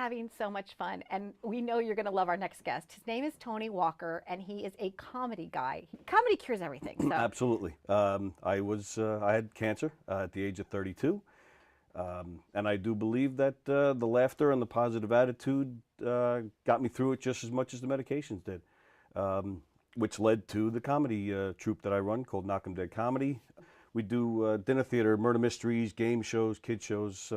having so much fun, and we know you're going to love our next guest. His name is Tony Walker, and he is a comedy guy. Comedy cures everything. So. Absolutely. I had cancer at the age of 32, and I do believe that the laughter and the positive attitude got me through it just as much as the medications did, which led to the comedy troupe that I run called Knockem Comedy. We do dinner theater, murder mysteries, game shows, kid shows.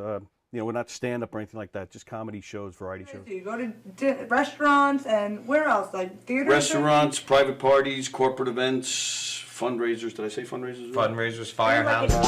We're not stand-up or anything like that, just comedy shows, variety shows. So you go to restaurants and where else? Like theaters? Restaurants, private parties, corporate events, fundraisers. Did I say fundraisers? Fundraisers, firehouses.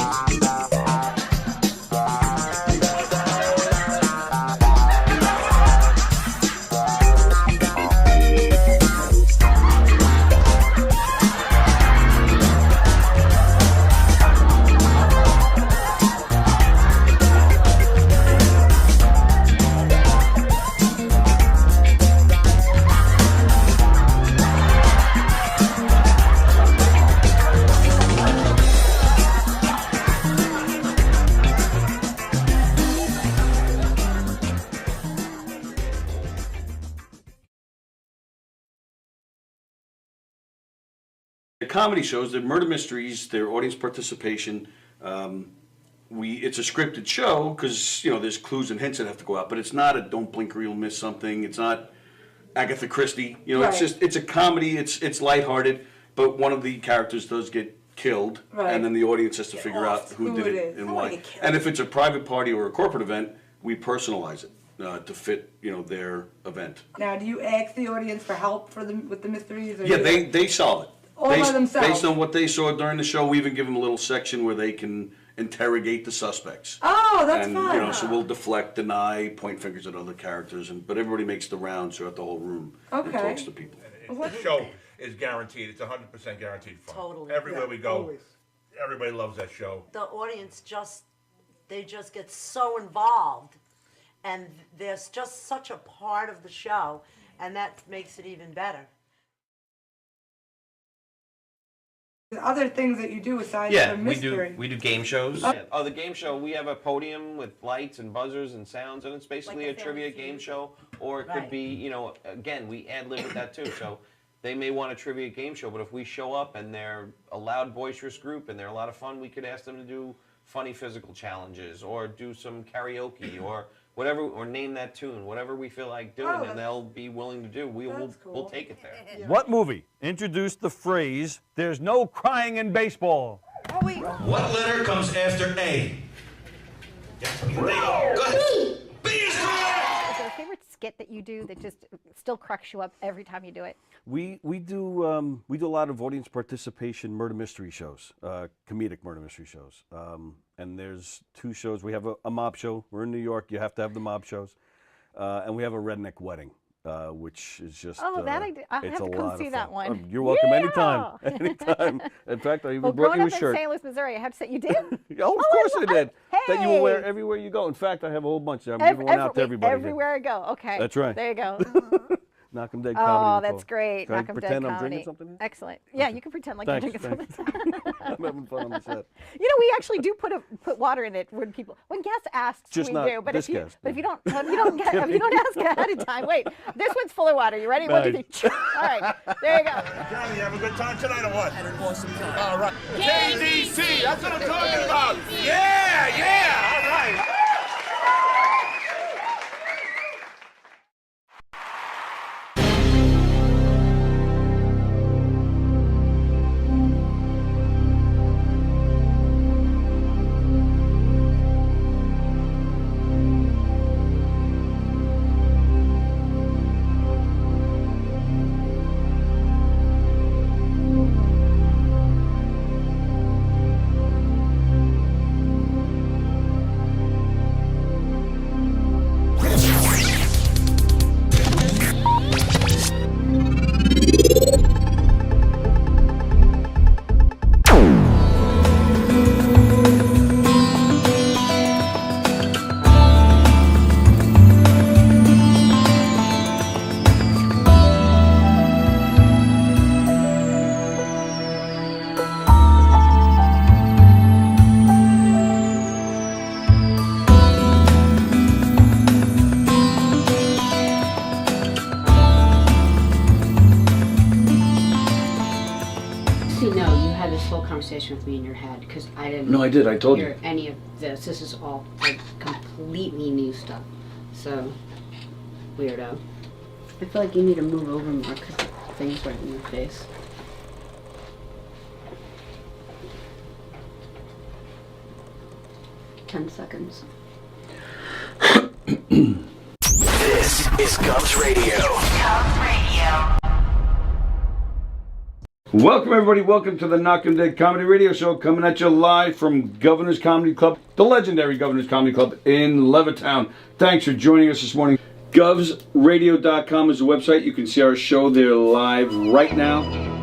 Comedy shows, they're murder mysteries, they're audience participation. It's a scripted show because there's clues and hints that have to go out, but it's not a don't blink or you'll miss something. It's not Agatha Christie. Right. It's a comedy. It's lighthearted, but one of the characters does get killed, right. And then the audience has to figure out who did it and why. And if it's a private party or a corporate event, we personalize it to fit their event. Now, do you ask the audience for help with the mysteries? Or Yeah, they solve it. All by themselves. Based on what they saw during the show, we even give them a little section where they can interrogate the suspects. Oh, that's and, fun. So we'll deflect, deny, point fingers at other characters, but everybody makes the rounds throughout the whole room and talks to people. The show is guaranteed. It's 100% guaranteed fun. Totally. Everywhere we go, always. Everybody loves that show. The audience they just get so involved, and there's just such a part of the show, and that makes it even better. Other things that you do aside from mystery. we do game shows. Oh, the game show, we have a podium with lights and buzzers and sounds, and it's basically Like a trivia game show, or it could be, again, we ad-lib with that too. So they may want a trivia game show, but if we show up and they're a loud, boisterous group and they're a lot of fun, we could ask them to do funny physical challenges or do some karaoke or whatever, or name that tune, whatever we feel like doing, and they'll be willing to do. We'll take it there. Yeah. What movie introduced the phrase, "There's no crying in baseball"? Oh, wait. What letter comes after A? Go ahead. B is correct! Is there a favorite skit that you do that just still cracks you up every time you do it? We do a lot of audience participation murder mystery shows, comedic murder mystery shows. And there's two shows. We have a mob show. We're in New York. You have to have the mob shows. And we have a redneck wedding, which is just I have to come see that one. You're welcome anytime. Anytime. In fact, I even brought you a shirt. Growing up in St. Louis, Missouri, I have to say, you did? Oh, of course I did. Hey! That you will wear everywhere you go. In fact, I have a whole bunch there. I'm giving one out to everybody. Everywhere I go. Okay. That's right. There you go. Knockem Comedy. Oh, that's great. Can I Knockem pretend I'm Comedy. drinking something? Excellent. Yeah, you can pretend like Thanks, you're drinking something. I'm having fun on the set. We actually do put water in it when guests ask. Just we not do. But this if you guest, if you don't ask ahead of time, wait. This one's full of water. You ready? Nice. 1, 2, 3. All right. There you go. Johnny, you have a good time tonight or what? Had an awesome time. All right. KDC, that's what I'm talking about. Yeah, all right. Actually, no, you had this whole conversation with me in your head because I didn't. No, I did. I told you. hear any of this. This is all like completely new stuff. So, weirdo. I feel like you need to move over more because the thing's right in your face. $10 seconds. This is Gov's Radio. Gov's Radio. Welcome, everybody. Welcome to the Knockem Dead Comedy Radio Show, coming at you live from Governor's Comedy Club, the legendary Governor's Comedy Club in Levittown. Thanks for joining us this morning. GovsRadio.com is the website. You can see our show there live right now.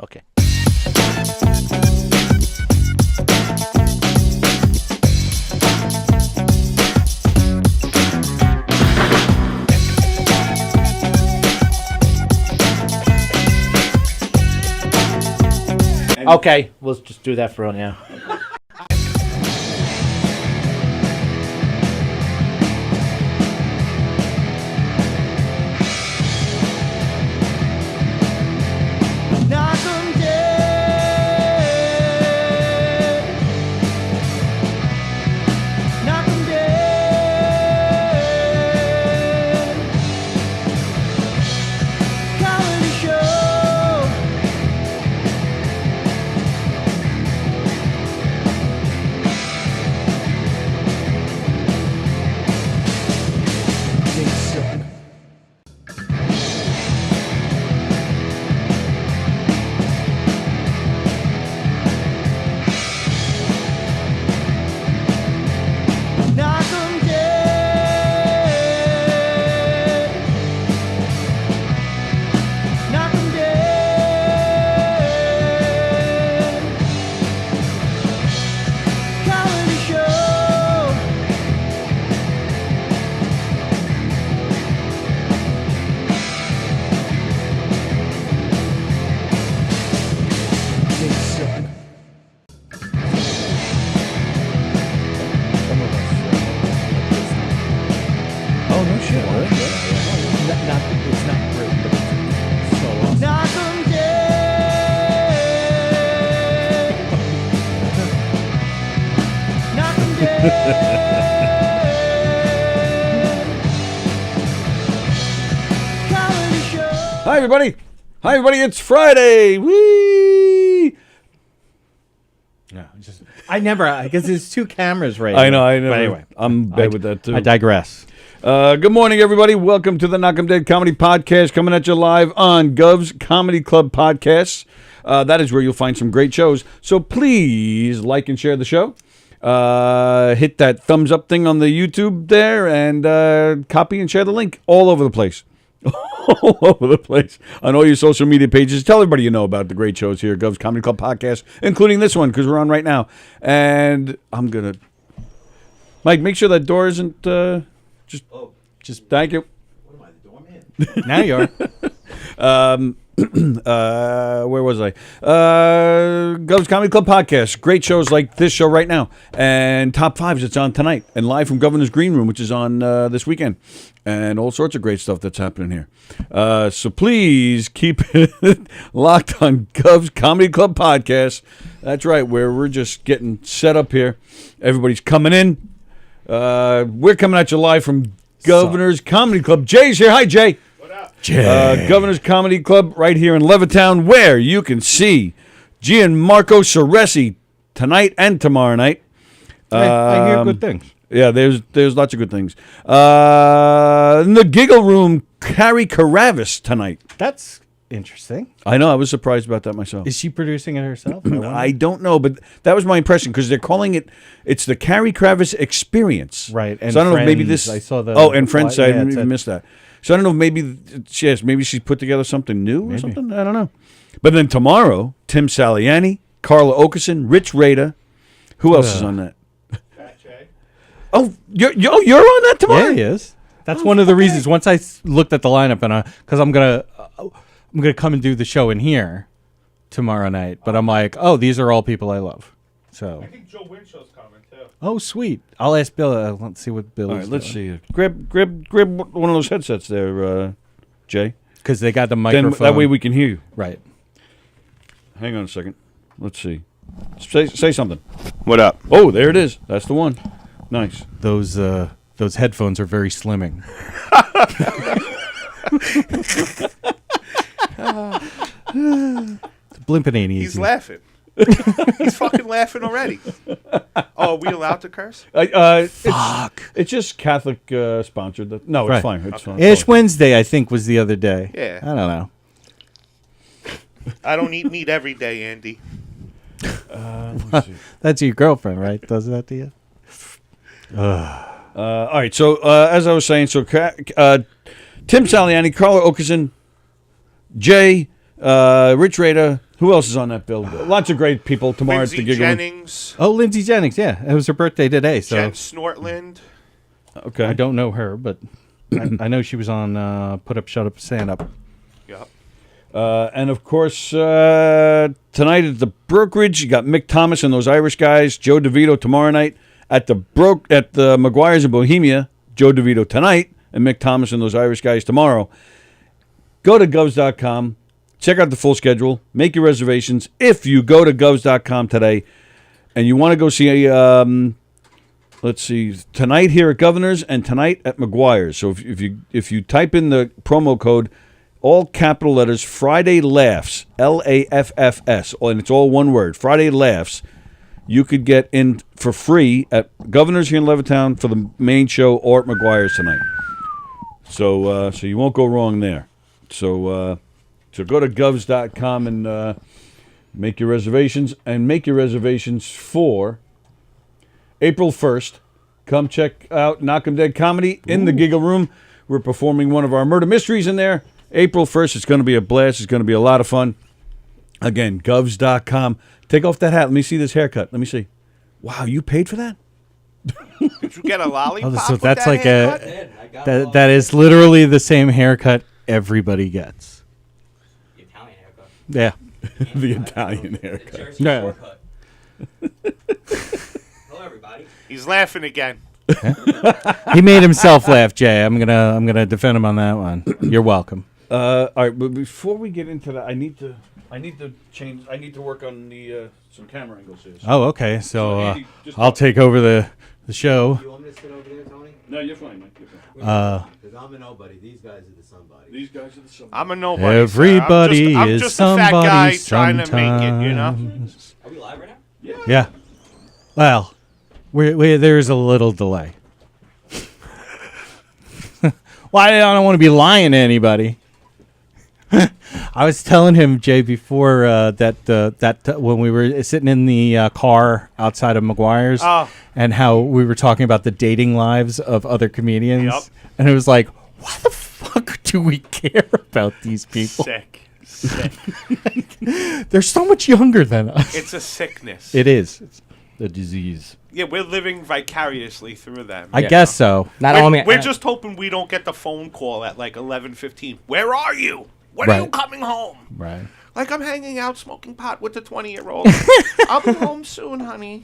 Okay. Okay, we'll just do that for now. Hi, everybody. Hi, everybody. It's Friday. Whee! No, I guess there's two cameras right I know. I know. But anyway, I'm bad with that, too. I digress. Good morning, everybody. Welcome to the Knockem Dead Comedy Podcast, coming at you live on Gov's Comedy Club Podcasts. That is where you'll find some great shows. So please like and share the show. Hit that thumbs up thing on the YouTube there, and copy and share the link all over the place. All over the place on all your social media pages. Tell everybody you know about the great shows here, Gov's Comedy Club Podcast, including this one because we're on right now. And I'm gonna, Mike, make sure that door isn't just thank you. What am I, the doorman? Now you are. Where was I? Gov's Comedy Club podcast. Great shows like this show right now, and Top Fives. It's on tonight, and live from Governor's Green Room, which is on this weekend, and all sorts of great stuff that's happening here. So please keep it locked on Gov's Comedy Club podcast. That's right, where we're just getting set up here. Everybody's coming in. We're coming at you live from Governor's Comedy Club. Jay's here. Hi, Jay. Governor's Comedy Club right here in Levittown, where you can see Gianmarco Ceresi tonight and tomorrow night. I hear good things. Yeah, there's lots of good things. In the Giggle Room, Carrie Karavis tonight. That's interesting. I know, I was surprised about that myself. Is she producing it herself? I don't know, but that was my impression because they're calling it's the Carrie Karavis Experience. Right, and so I don't know if maybe Friends, this. I saw the and Friends. I didn't even miss that. So I don't know if maybe she's put together something new or something. I don't know. But then tomorrow, Tim Saliani, Carla Okerson, Rich Rader. Who else is on that? Oh, you're on that tomorrow? Yeah, he is. That's one of the reasons. Once I looked at the lineup, and because I'm gonna come and do the show in here tomorrow night, but I'm like, oh, these are all people I love. So I think Joe Winshaw's coming too. Oh, sweet. I'll ask Bill. Let's see what Bill. All right, let's see. Grab one of those headsets there, Jay. Because they got the microphone. Then that way we can hear you. Right. Hang on a second. Let's see. Say something. What up? Oh, there it is. That's the one. Nice. Those headphones are very slimming. Blimping ain't easy. He's laughing. He's fucking laughing already. Oh, are we allowed to curse? Fuck. It's just Catholic sponsored. No, it's Right. fine. It's fine. Ash Wednesday, I think, was the other day. Yeah. I don't know. I don't eat meat every day, Andy. Let's see. That's your girlfriend, right? Does that to you? All right. So as I was saying, Tim Saliani, Carla Okerson, Jay, Rich Rader. Who else is on that bill? Lots of great people tomorrow at the Lindsay Giggle. Jennings. Oh, Lindsay Jennings. Yeah, it was her birthday today. So Jen Snortland. Okay. I don't know her, but I know she was on Put Up, Shut Up, Stand Up. Yep. And of course, tonight at the Brokerage, you got Mick Thomas and those Irish guys. Joe DeVito tomorrow night at the McGuire's in Bohemia. Joe DeVito tonight and Mick Thomas and those Irish guys tomorrow. Go to govs.com. Check out the full schedule. Make your reservations. If you go to govs.com today and you want to go see, let's see, tonight here at Governor's and tonight at McGuire's. So if you type in the promo code, all capital letters, Friday Laughs, L-A-F-F-S, and it's all one word, Friday Laughs, you could get in for free at Governor's here in Levittown for the main show or at McGuire's tonight. So you won't go wrong there. So go to govs.com and make your reservations. And make your reservations for April 1st. Come check out Knockem Dead Comedy in the Giggle Room. We're performing one of our murder mysteries in there. April 1st. It's going to be a blast. It's going to be a lot of fun. Again, govs.com. Take off that hat. Let me see this haircut. Let me see. Wow, you paid for that? Did you get a lollipop? So with that's that like haircut? that is literally the same haircut everybody gets. Yeah. The Italian haircut. No. Hello, everybody. He's laughing again. He made himself laugh, Jay. I'm gonna defend him on that one. You're welcome. All right, but before we get into that, I need to change. I need to work on the some camera angles here. Oh, okay. So Andy, just I'll take over the show. You want me to sit over there, Tony? No, you're fine, Mike. You're Because I'm a nobody. These guys are the somebody. These guys are the somebody. I'm a nobody. Everybody I'm is just somebody a fat guy sometimes. trying to make it, you know? Are we live right now? Yeah. Well, there's a little delay. Well, I don't want to be lying to anybody. I was telling him, Jay, before that when we were sitting in the car outside of McGuire's, and how we were talking about the dating lives of other comedians, and it was like, why the fuck do we care about these people? Sick. They're so much younger than us. It's a sickness. It is. the disease. Yeah, we're living vicariously through them. I guess so. Not we're, only we're just hoping we don't get the phone call at like 11:15. Where are you? When are you coming home? Right. Like, I'm hanging out smoking pot with the 20-year-old. I'll be home soon, honey.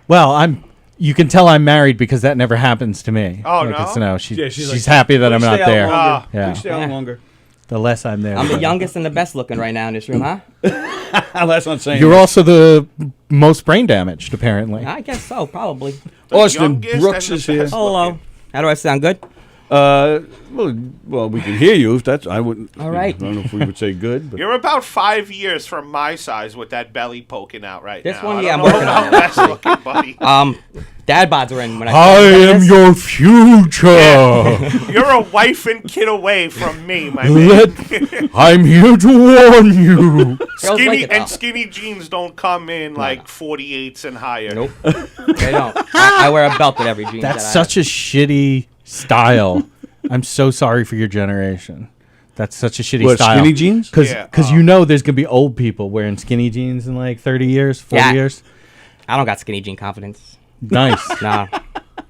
Well, you can tell I'm married because that never happens to me. Oh, like, no? It's, no, she's like, happy that I'm "Please not stay out there. longer. Yeah. Please stay out longer. The less I'm there. I'm the better. youngest and the best looking right now in this room, huh? That's not saying. You're also the most brain damaged, apparently. I guess so, probably. Austin youngest Brooks and is the here. best Hello. How do I sound? Good? Well, we can hear you. If that's, I wouldn't. All right. I don't know if we would say good, but You're about 5 years from my size with that belly poking out right This now. one, I yeah, don't I'm know working about on it, best looking, buddy. Dad bods are in when I I am this. your future. You're a wife and kid away from me, my man. I'm here to warn you. Girls like it, though. Skinny jeans don't come in like 48s and higher. Nope. They don't. I wear a belt with every jeans. That's that I such a shitty style. I'm so sorry for your generation. That's such a shitty What, style. skinny jeans? Because Yeah, you know there's going to be old people wearing skinny jeans in like 30 years, 40 Yeah. years. I don't got skinny jean confidence. Nice. Nah.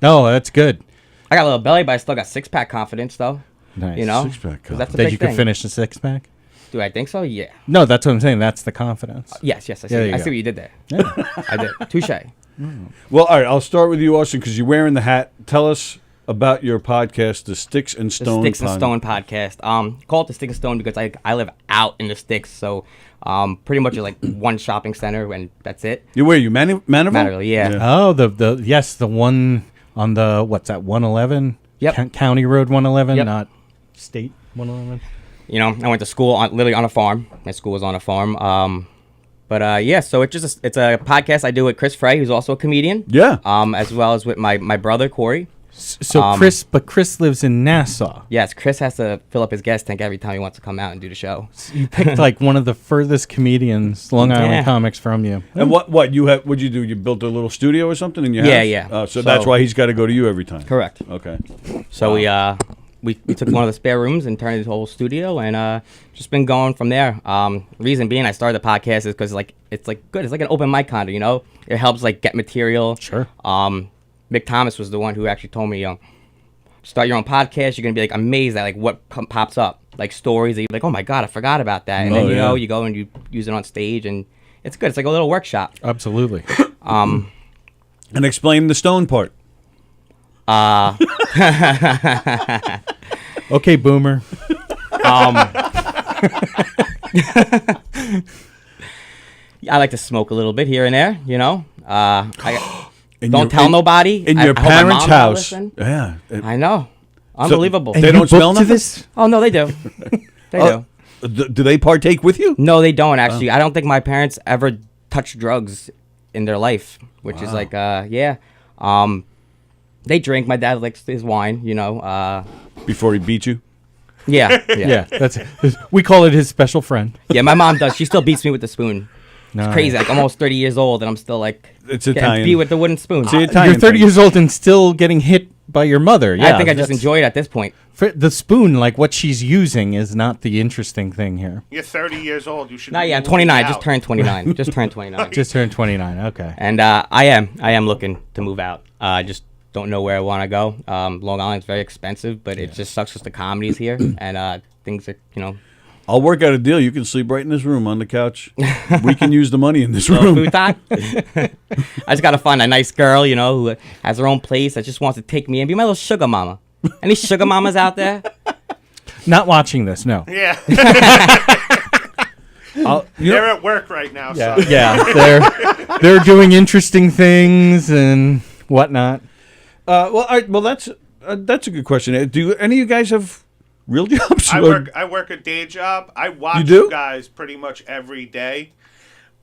No, that's good. I got a little belly, but I still got six-pack confidence, though. Nice. You know? Six-pack 'Cause that's a That big you can thing. finish a six-pack? Do I think so? Yeah. No, that's what I'm saying. That's the confidence. Yes, I see. There you I go. see what you did there. Yeah. I did. Touche. well, all right. I'll start with you, Austin, because you're wearing the hat. Tell us about your podcast, the Sticks and The Stone. Sticks and Stone podcast. Call it the Stick and Stone because I live out in the sticks, so pretty much like one shopping center and that's it. You where you Manival? Manival, yeah. Oh, the one on the, what's that, 111? Yep. County Road 111, Yep. not State 111? You know, I went to school literally on a farm. My school was on a farm. Yeah, so it's a podcast I do with Chris Frey, who's also a comedian. Yeah. As well as with my brother Corey. So Chris lives in Nassau. Yes, Chris has to fill up his gas tank every time he wants to come out and do the show. You picked like one of the furthest comedians, Long Island Yeah. comics, from you. And what'd you do? You built a little studio or something in your house? Yeah, yeah. So that's why he's got to go to you every time. Correct. Okay. So we took one of the spare rooms and turned it into a whole studio and just been going from there. Reason being I started the podcast is because it's good. It's like an open mic kind of, you know. It helps like get material. Sure. Mick Thomas was the one who actually told me, start your own podcast. You're gonna be like amazed at like what pops up, like stories that you're like, oh my god, I forgot about that. And then you know you go and you use it on stage and it's good. It's like a little workshop. Absolutely. And explain the stone part. Okay, Boomer. I like to smoke a little bit here and there, you know. Don't tell in- nobody. In I your hope my parents' mom don't house. listen. Yeah. I know. Unbelievable. They don't smell nothing? Oh no, they do. They do. Do they partake with you? No, they don't actually. I don't think my parents ever touched drugs in their life, which is like, yeah. They drink. My dad likes his wine, you know. Before he beat you? Yeah, yeah. Yeah, we call it his special friend. Yeah, my mom does. She still beats me with the spoon. Nice. It's crazy. Like almost 30 years old, and I'm still like It's getting Italian. beat with the wooden spoon. It's the Italian You're 30 thing. years old and still getting hit by your mother. Yeah, I think I just enjoy it at this point. The spoon, like what she's using, is not the interesting thing here. You're 30 years old. You should. Not be yet. I'm moving 29. out. Just turned 29. Just turned 29. Just turned 29. Okay. And I am looking to move out. I just don't know where I want to go. Long Island's very expensive, but it just sucks because the comedy's here and things are, you know. I'll work out a deal. You can sleep right in this room on the couch. We can use the money in this Little room. futon. I just gotta find a nice girl, you know, who has her own place that just wants to take me and be my little sugar mama. Any sugar mamas out there? Not watching this, no. Yeah. You They're know, at work right now. Yeah, So. yeah, they're doing interesting things and whatnot. well, all right, well, that's a good question. Do any of you guys have real jobs? I work a day job. I watch You do? you guys pretty much every day.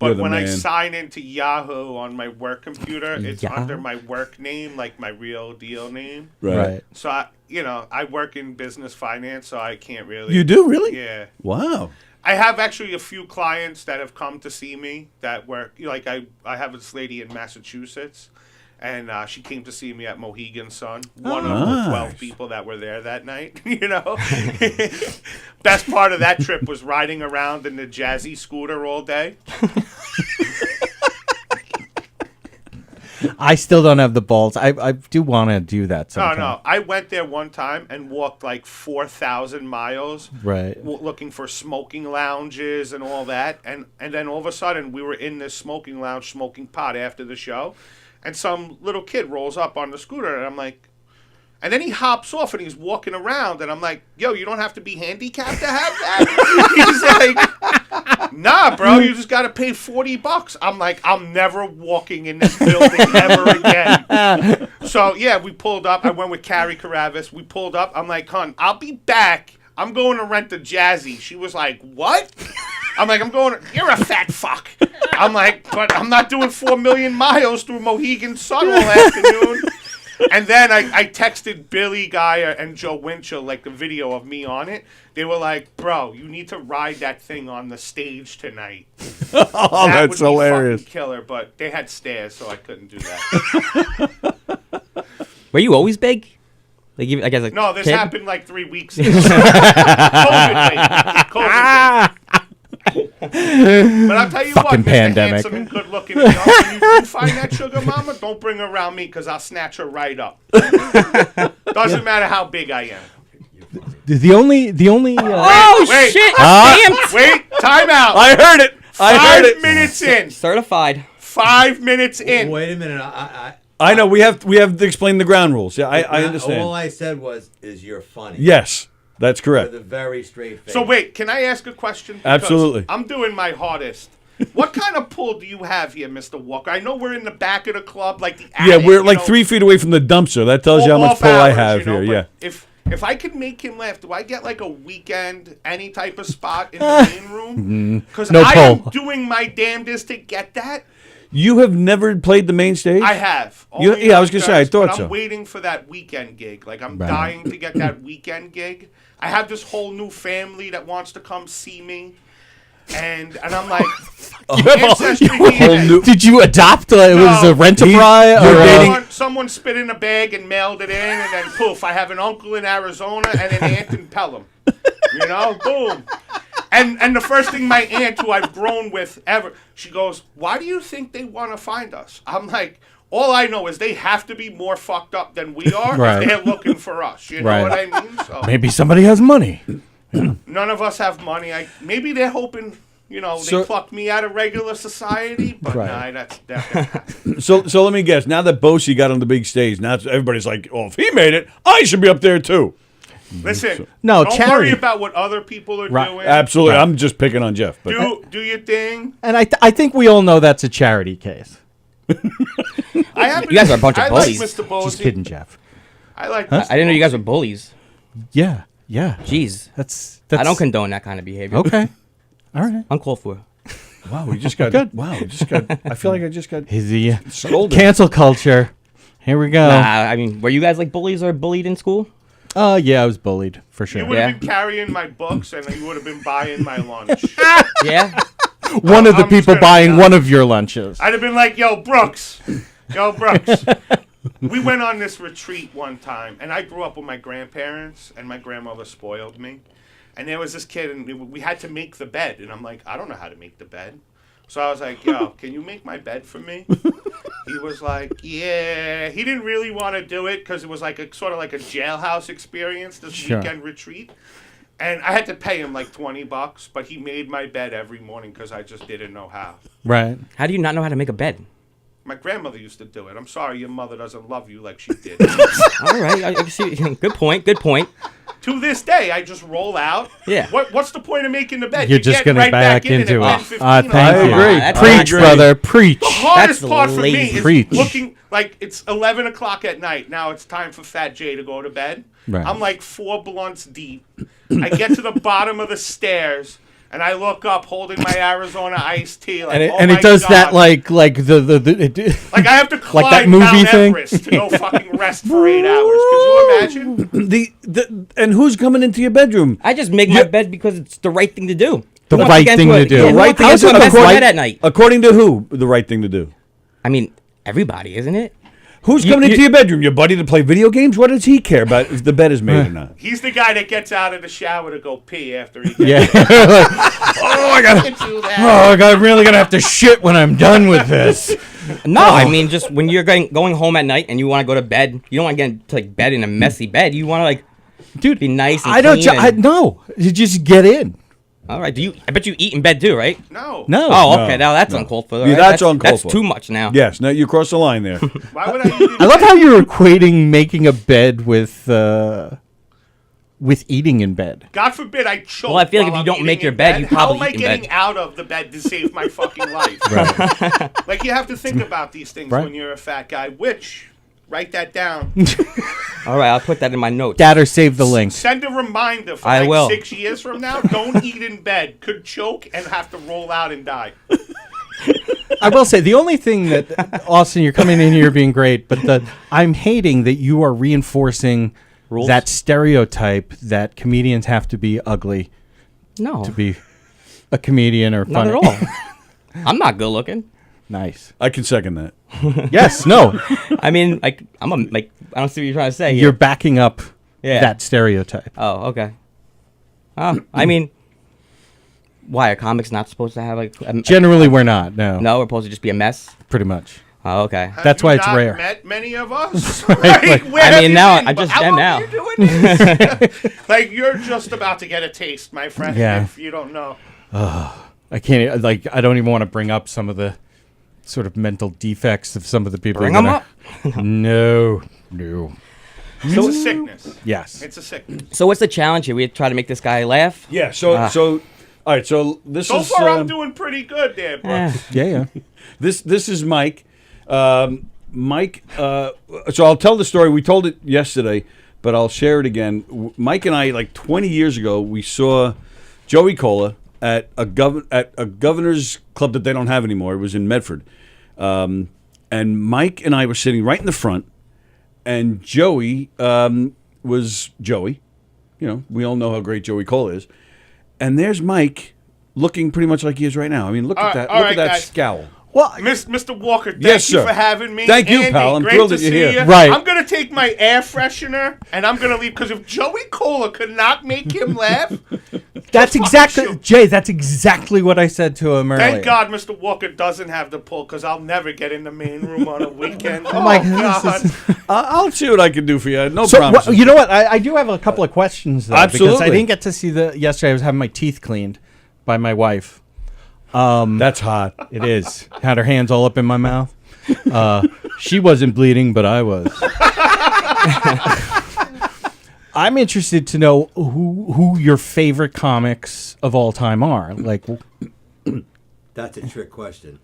You're But the when I man. sign into Yahoo on my work computer, it's Yahoo? under my work name, like my real deal name. Right. So I work in business finance, so I can't really. You do, really? Yeah. Wow. I have actually a few clients that have come to see me that work. Like I have this lady in Massachusetts, and she came to see me at Mohegan Sun. One of the 12 people that were there that night. You know, best part of that trip was riding around in the jazzy scooter all day. I still don't have the balls. I do want to do that sometime. No. I went there one time and walked like 4,000 miles. Right. Looking for smoking lounges and all that. And then all of a sudden, we were in this smoking lounge smoking pot after the show. And some little kid rolls up on the scooter. And I'm like... And then he hops off and he's walking around. And I'm like, yo, you don't have to be handicapped to have that? He's like, nah, bro, you just got to pay $40. I'm like, I'm never walking in this building ever again. So, yeah, we pulled up. I went with Carrie Carabas. We pulled up. I'm like, hon, I'll be back. I'm going to rent a Jazzy. She was like, what? I'm like, you're a fat fuck. I'm like, but I'm not doing 4 million miles through Mohegan Sun all afternoon. And then I texted Billy Geyer and Joe Winchell, like the video of me on it. They were like, bro, you need to ride that thing on the stage tonight. Oh, that that's would be hilarious. fucking killer, but they had stairs, so I couldn't do that. Were you always big? Like, I guess, like, No, this kid? happened like 3 weeks ago. COVID. But I'll tell you Fucking what, Mr. pandemic. Handsome and good looking, when you do find that sugar mama, don't bring her around me because I'll snatch her right up. Doesn't matter how big I am. The only. Oh, Wait. shit! Wait, time out. I heard it. 5 minutes in. Certified. 5 minutes in. Wait a minute. I know we have to explain the ground rules. Yeah, I understand. All I said is you're funny. Yes, that's correct. With a very straight face. So wait, can I ask a question? Because Absolutely. I'm doing my hardest. What kind of pull do you have here, Mr. Walker? I know we're in the back of the club, like the Yeah, attic, we're like 3 feet away from the dumpster. That tells you how much off pull I hours, have you know, here. but Yeah. If I could make him laugh, do I get like a weekend, any type of spot in the main room? Because No I pull. am doing my damnedest to get that. You have never played the main stage? I have. You, Only yeah, I was going to say, I once, thought but so. I'm waiting for that weekend gig. Like, I'm Right. dying to get that weekend gig. I have this whole new family that wants to come see me. And I'm like, Ancestry DNA. Did you adopt? It was a rent-a-fry? Someone spit in a bag and mailed it in, and then poof, I have an uncle in Arizona and an aunt in Pelham. You know, boom. And the first thing my aunt, who I've grown with ever, she goes, why do you think they want to find us? I'm like, all I know is they have to be more fucked up than we are Right. if they're looking for us. You know what I mean? So Maybe somebody has money. none of us have money. Maybe they're hoping, you know, they pluck me out of regular society, but Right. nah, that's definitely So let me guess. Now that Bosie got on the big stage, now everybody's like, "Oh, if he made it, I should be up there too." Listen, No, don't charity. worry about what other people are doing. Absolutely, I'm just picking on Jeff. But Do your thing. And I think we all know that's a charity case. I happen, You guys are a bunch of I bullies. like Mr. Bosie. Just kidding, Jeff. I like. I didn't know you guys were bullies. Yeah. Jeez. That's I don't condone that kind of behavior. Okay. All right. Uncalled for. wow, we just got Good. Wow, we just got. I feel like I just got Is the scolded. cancel culture. Here we go. Nah, I mean, were you guys like bullies or bullied in school? Yeah, I was bullied for You sure. would have been carrying my books, and you would have been buying my lunch. Yeah. One of the I'm people just gonna buying be one of your lunches. I'd have been like, yo, Brooks. We went on this retreat one time, and I grew up with my grandparents, and my grandmother spoiled me. And there was this kid, and we had to make the bed. And I'm like, I don't know how to make the bed. So I was like, yo, can you make my bed for me? He was like, yeah. He didn't really want to do it because it was like a sort of like a jailhouse experience, this Sure. weekend retreat. And I had to pay him like $20, but he made my bed every morning because I just didn't know how. Right. How do you not know how to make a bed? My grandmother used to do it. I'm sorry your mother doesn't love you like she did. All right. I see. Good point. To this day, I just roll out. Yeah. What's the point of making the bed? You're You just get getting right back in into at it. 10:15 Thank or you. whatever. That's Preach, not brother. Preach. The hardest That's part for me lazy. is Preach. looking like it's 11 o'clock at night. Now it's time for Fat Jay to go to bed. Right. I'm like 4 blunts deep. I get to the bottom of the stairs, and I look up holding my Arizona iced tea. Like, And oh it does my that God. like the Like I have to climb like that movie Mount thing? Everest to go fucking rest for 8 hours. Could you imagine? And who's coming into your bedroom? I just make my bed because it's the right thing to do. The Who wants right get thing into to it? do. Yeah, The who right wants to thing get to into do. a best bed at night? According to who? The right thing to do. I mean, everybody, isn't it? Who's coming into your bedroom? Your buddy to play video games? What does he care about if the bed is made or not? He's the guy that gets out of the shower to go pee after he gets I'm really gonna have to shit when I'm done with this. No, I mean just when you're going home at night and you want to go to bed, you don't want to get into like bed in a messy bed. You want to like, dude, be nice and I don't. clean. No, you just get in. All right. I bet you eat in bed too, right? No. No. Oh, okay. Now that's uncalled for. Yeah, Right? that's uncalled for. That's too much now. Yes, now you cross the line there. Why would I eat in I love bed? how you're equating making a bed with eating in bed. God forbid I choke. Well, I feel like while if you I'm don't make eating your in bed, you probably how am I eat in getting bed. out of the bed to save my fucking life? Right. Like you have to think about these things Right. when you're a fat guy. Which, write that down. All right, I'll put that in my notes. Dad, or save the link. Send a reminder for I like will. 6 years from now. Don't eat in bed. Could choke and have to roll out and die. I will say the only thing that Austin, you're coming in here being great, but I'm hating that you are reinforcing Rules? that stereotype that comedians have to be ugly No, to be a comedian or not funny. at all. I'm not good looking. Nice. I can second that. Yes. No. I mean, like I don't see what you're trying to say. You're Here. backing up Yeah. that stereotype. Oh, okay. I mean, why are comics not supposed to have like? Generally, we're not. No. No, we're supposed to just be a mess. Pretty much. Oh, okay. Have That's you why it's not rare. Met many of us. Right, Like, like- where I have mean, you now been? I just How am long now. are you doing this? Like you're just about to get a taste, my friend. Yeah. If you don't know. I can't. Like, I don't even want to bring up some of the sort of mental defects of some of the people. Bring who are 'em gonna- No. No. It's a sickness. Yes. It's a sickness. So what's the challenge here? We try to make this guy laugh. Yeah, so all right, so this So is far, I'm doing pretty good there, bro. Yeah. this is Mike. Mike, so I'll tell the story. We told it yesterday, but I'll share it again. Mike and I, like 20 years ago, we saw Joey Cola at a governor's club that they don't have anymore. It was in Medford. And Mike and I were sitting right in the front, and Joey was Joey. You know, we all know how great Joey Cola is. And there's Mike looking pretty much like he is right now. I mean, look at that. all Look right, at that guys. scowl. Well, Mr. Walker, thank Yes, you sir. for having me. Thank you, Andy, pal. I'm great thrilled to that you're see here. you. Right. I'm going to take my air freshener, and I'm going to leave, because if Joey Cola could not make him laugh, That's fucking exactly, shoot. Jay, that's exactly what I said to him earlier. Thank God Mr. Walker doesn't have the pull, because I'll never get in the main room on a weekend. Oh, my goodness. I'll see what I can do for you. No So, promises. you know what? I do have a couple of questions, though. Because I Absolutely. didn't get to see yesterday I was having my teeth cleaned by my wife. That's hot. It is. Had her hands all up in my mouth. She wasn't bleeding, but I was. I'm interested to know who your favorite comics of all time are. Like, That's a trick question,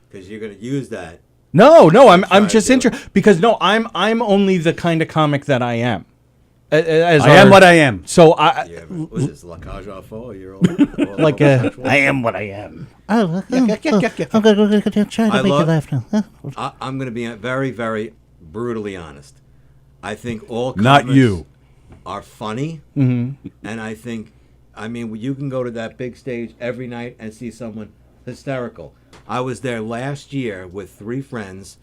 because you're going to use that. no, I'm Try just to do it. interested because I'm only the kind of comic that I am. As I am what I am. So I Yeah, but was this La Cage aux Folles? You're all like I am what I am. I'm gonna try I love- I'm going to be very, very brutally honest. I think all Not comics you. are funny, Mm-hmm. and I think, I mean, you can go to that big stage every night and see someone hysterical. I was there last year with 3 friends,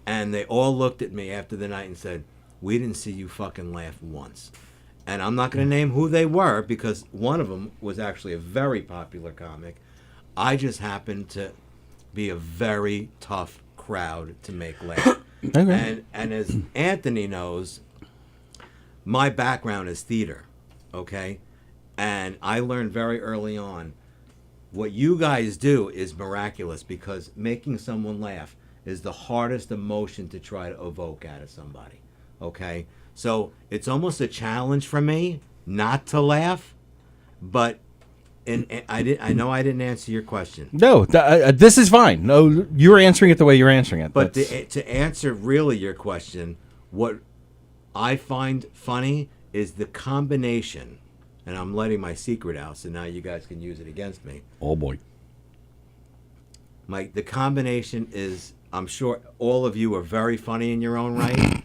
and they all looked at me after the night and said, "We didn't see you fucking laugh once." And I'm not going to name who they were, because one of them was actually a very popular comic. I just happened to be a very tough crowd to make laugh. Okay. And as Anthony knows, my background is theater, okay? And I learned very early on, what you guys do is miraculous, because making someone laugh is the hardest emotion to try to evoke out of somebody, okay? So it's almost a challenge for me not to laugh, but I know I didn't answer your question. No, this is fine. No, you're answering it the way you're answering it. But That's- to answer really your question, what I find funny is the combination, and I'm letting my secret out, so now you guys can use it against me. Oh boy. The combination is, I'm sure all of you are very funny in your own right,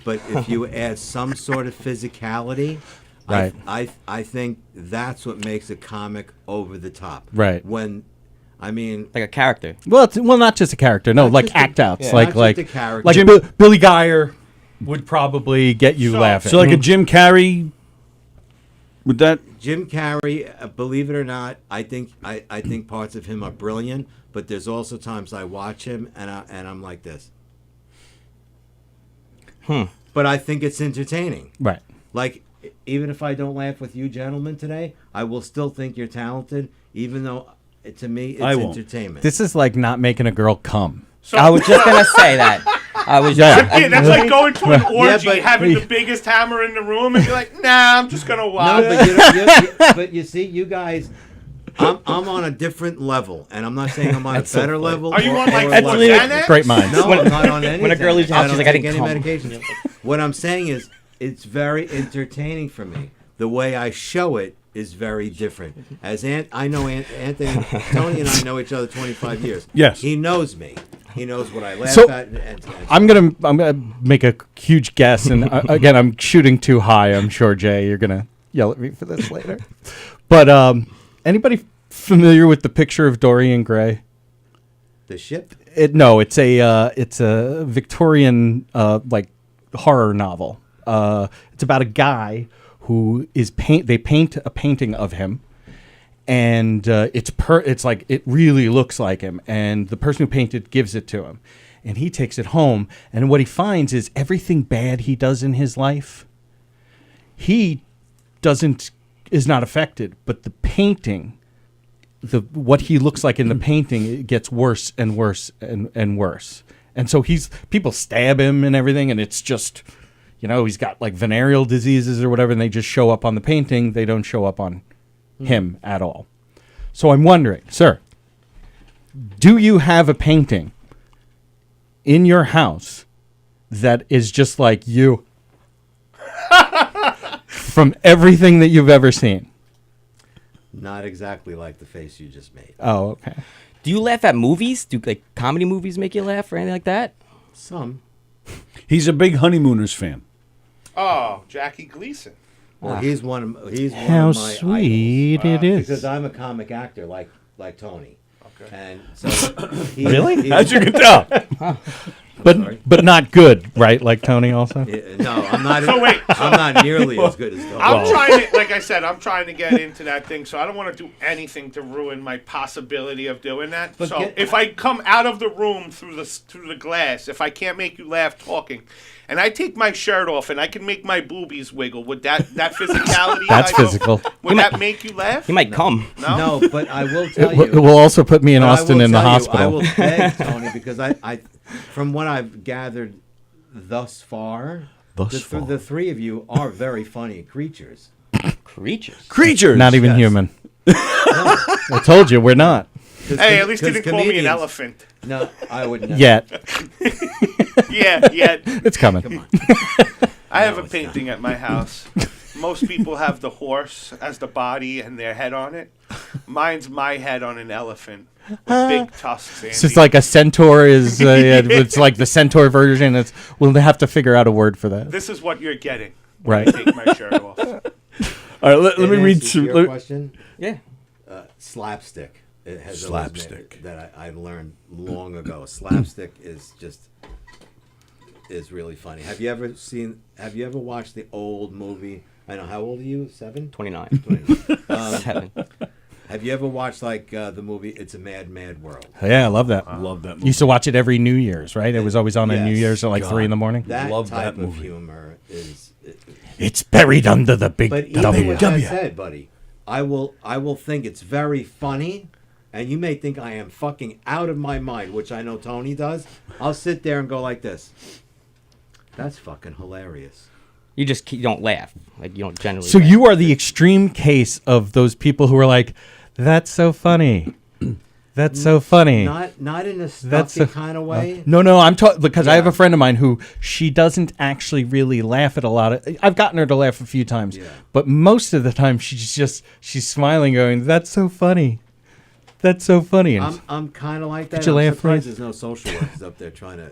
but if you add some sort of physicality, Right. I think that's what makes a comic over the top. Right. When I mean, like a character. Well, not just a character. No, Not like just a- act outs. yeah, like not just a character. like Billy Guyer would probably get you laughing. So like a Jim Carrey. Would that? Jim Carrey, believe it or not, I think parts of him are brilliant, but there's also times I watch him and I'm like this. But I think it's entertaining. Right. Like, even if I don't laugh with you gentlemen today, I will still think you're talented, even though to me it's entertainment. This is like not making a girl come. I was just gonna say that. I was Yeah, that's like going to an orgy, but- having the biggest hammer in the room, and you're like, nah, I'm just gonna watch. No, but you see, you guys, I'm on a different level, and I'm not saying I'm on a better level. Are you or- on like or That's less. really great minds. No, I'm not on any. when a girl leaves the house, I she's don't like, I take didn't any come. medication. What I'm saying is, it's very entertaining for me. The way I show it is very different. As I know Anthony, Tony, and I know each other 25 years. Yes. He knows me. He knows what I laugh So, at. And I'm gonna make a huge guess, and again, I'm shooting too high. I'm sure Jay, you're gonna yell at me for this later. But anybody familiar with the Picture of Dorian Gray? the ship. No, it's a Victorian like horror novel. It's about a guy who is They paint a painting of him, and it's like it really looks like him. And the person who painted gives it to him, and he takes it home. And what he finds is everything bad he does in his life, he is not affected, but the painting. What he looks like in the painting, it gets worse and worse and worse. And so people stab him and everything, and it's just, he's got like venereal diseases or whatever, and they just show up on the painting. They don't show up on him at all. So I'm wondering, sir, do you have a painting in your house that is just like you from everything that you've ever seen? Not exactly like the face you just made. Oh, okay. Do you laugh at movies? Do like comedy movies make you laugh or anything like that? Some. He's a big Honeymooners fan. Oh, Jackie Gleason. Well, he's one of How of my sweet idols, it is. because I'm a comic actor like Tony. Okay. And so Really? As you can tell. But not good, right? Like Tony also? No, I'm not. So wait, I'm not nearly as good as Tony. I'm trying to, like I said, I'm trying to get into that thing, so I don't want to do anything to ruin my possibility of doing that. But So if I come out of the room through the glass, if I can't make you laugh talking, and I take my shirt off and I can make my boobies wiggle, would that physicality? That's physical. Would that make you laugh? He might come. No, but I will tell It you. will also put me in but I Austin will in the tell you, hospital. I will beg Tony, because I from what I've gathered thus far, the three of you are very funny creatures. Creatures? Not even human. I told you, we're not. Hey, at least you didn't call me an elephant. No, I would never. Yet. Yeah. It's coming. I have a painting at my house. Most people have the horse as the body and their head on it. Mine's my head on an elephant with big tusks. It's just like a centaur is. It's like the centaur version. We'll have to figure out a word for that. This is what you're getting when Right. I take my shirt off. All right, let me read Answers your some. question. Yeah. Slapstick. It has Slapstick. that I learned long ago. Slapstick is really funny. Have you ever watched the old movie? I know. How old are you? 7? 29. 7. Have you ever watched the movie It's a Mad, Mad World? Yeah, I love that. Love that movie. Used to watch it every New Year's, right? It was always on at New Yes. Year's at like God. 3 a.m. That Love type that of movie. humor is. It's buried under the big But even W. with that said, buddy, I will think it's very funny, and you may think I am fucking out of my mind, which I know Tony does. I'll sit there and go like this. That's fucking hilarious. You don't laugh. Like you don't generally. So laugh. you are the extreme case of those people who are like, "That's so funny. That's so funny." Not in a That's stuffy kind of way. No, I'm talking because I have Yeah. a friend of mine who she doesn't actually really laugh at a lot of. I've gotten her to laugh a few times, Yeah. but most of the time she's smiling, going, "That's so funny." That's so funny. I'm kind of like that. Did you laugh, surprised Fred? there's no social workers up there trying to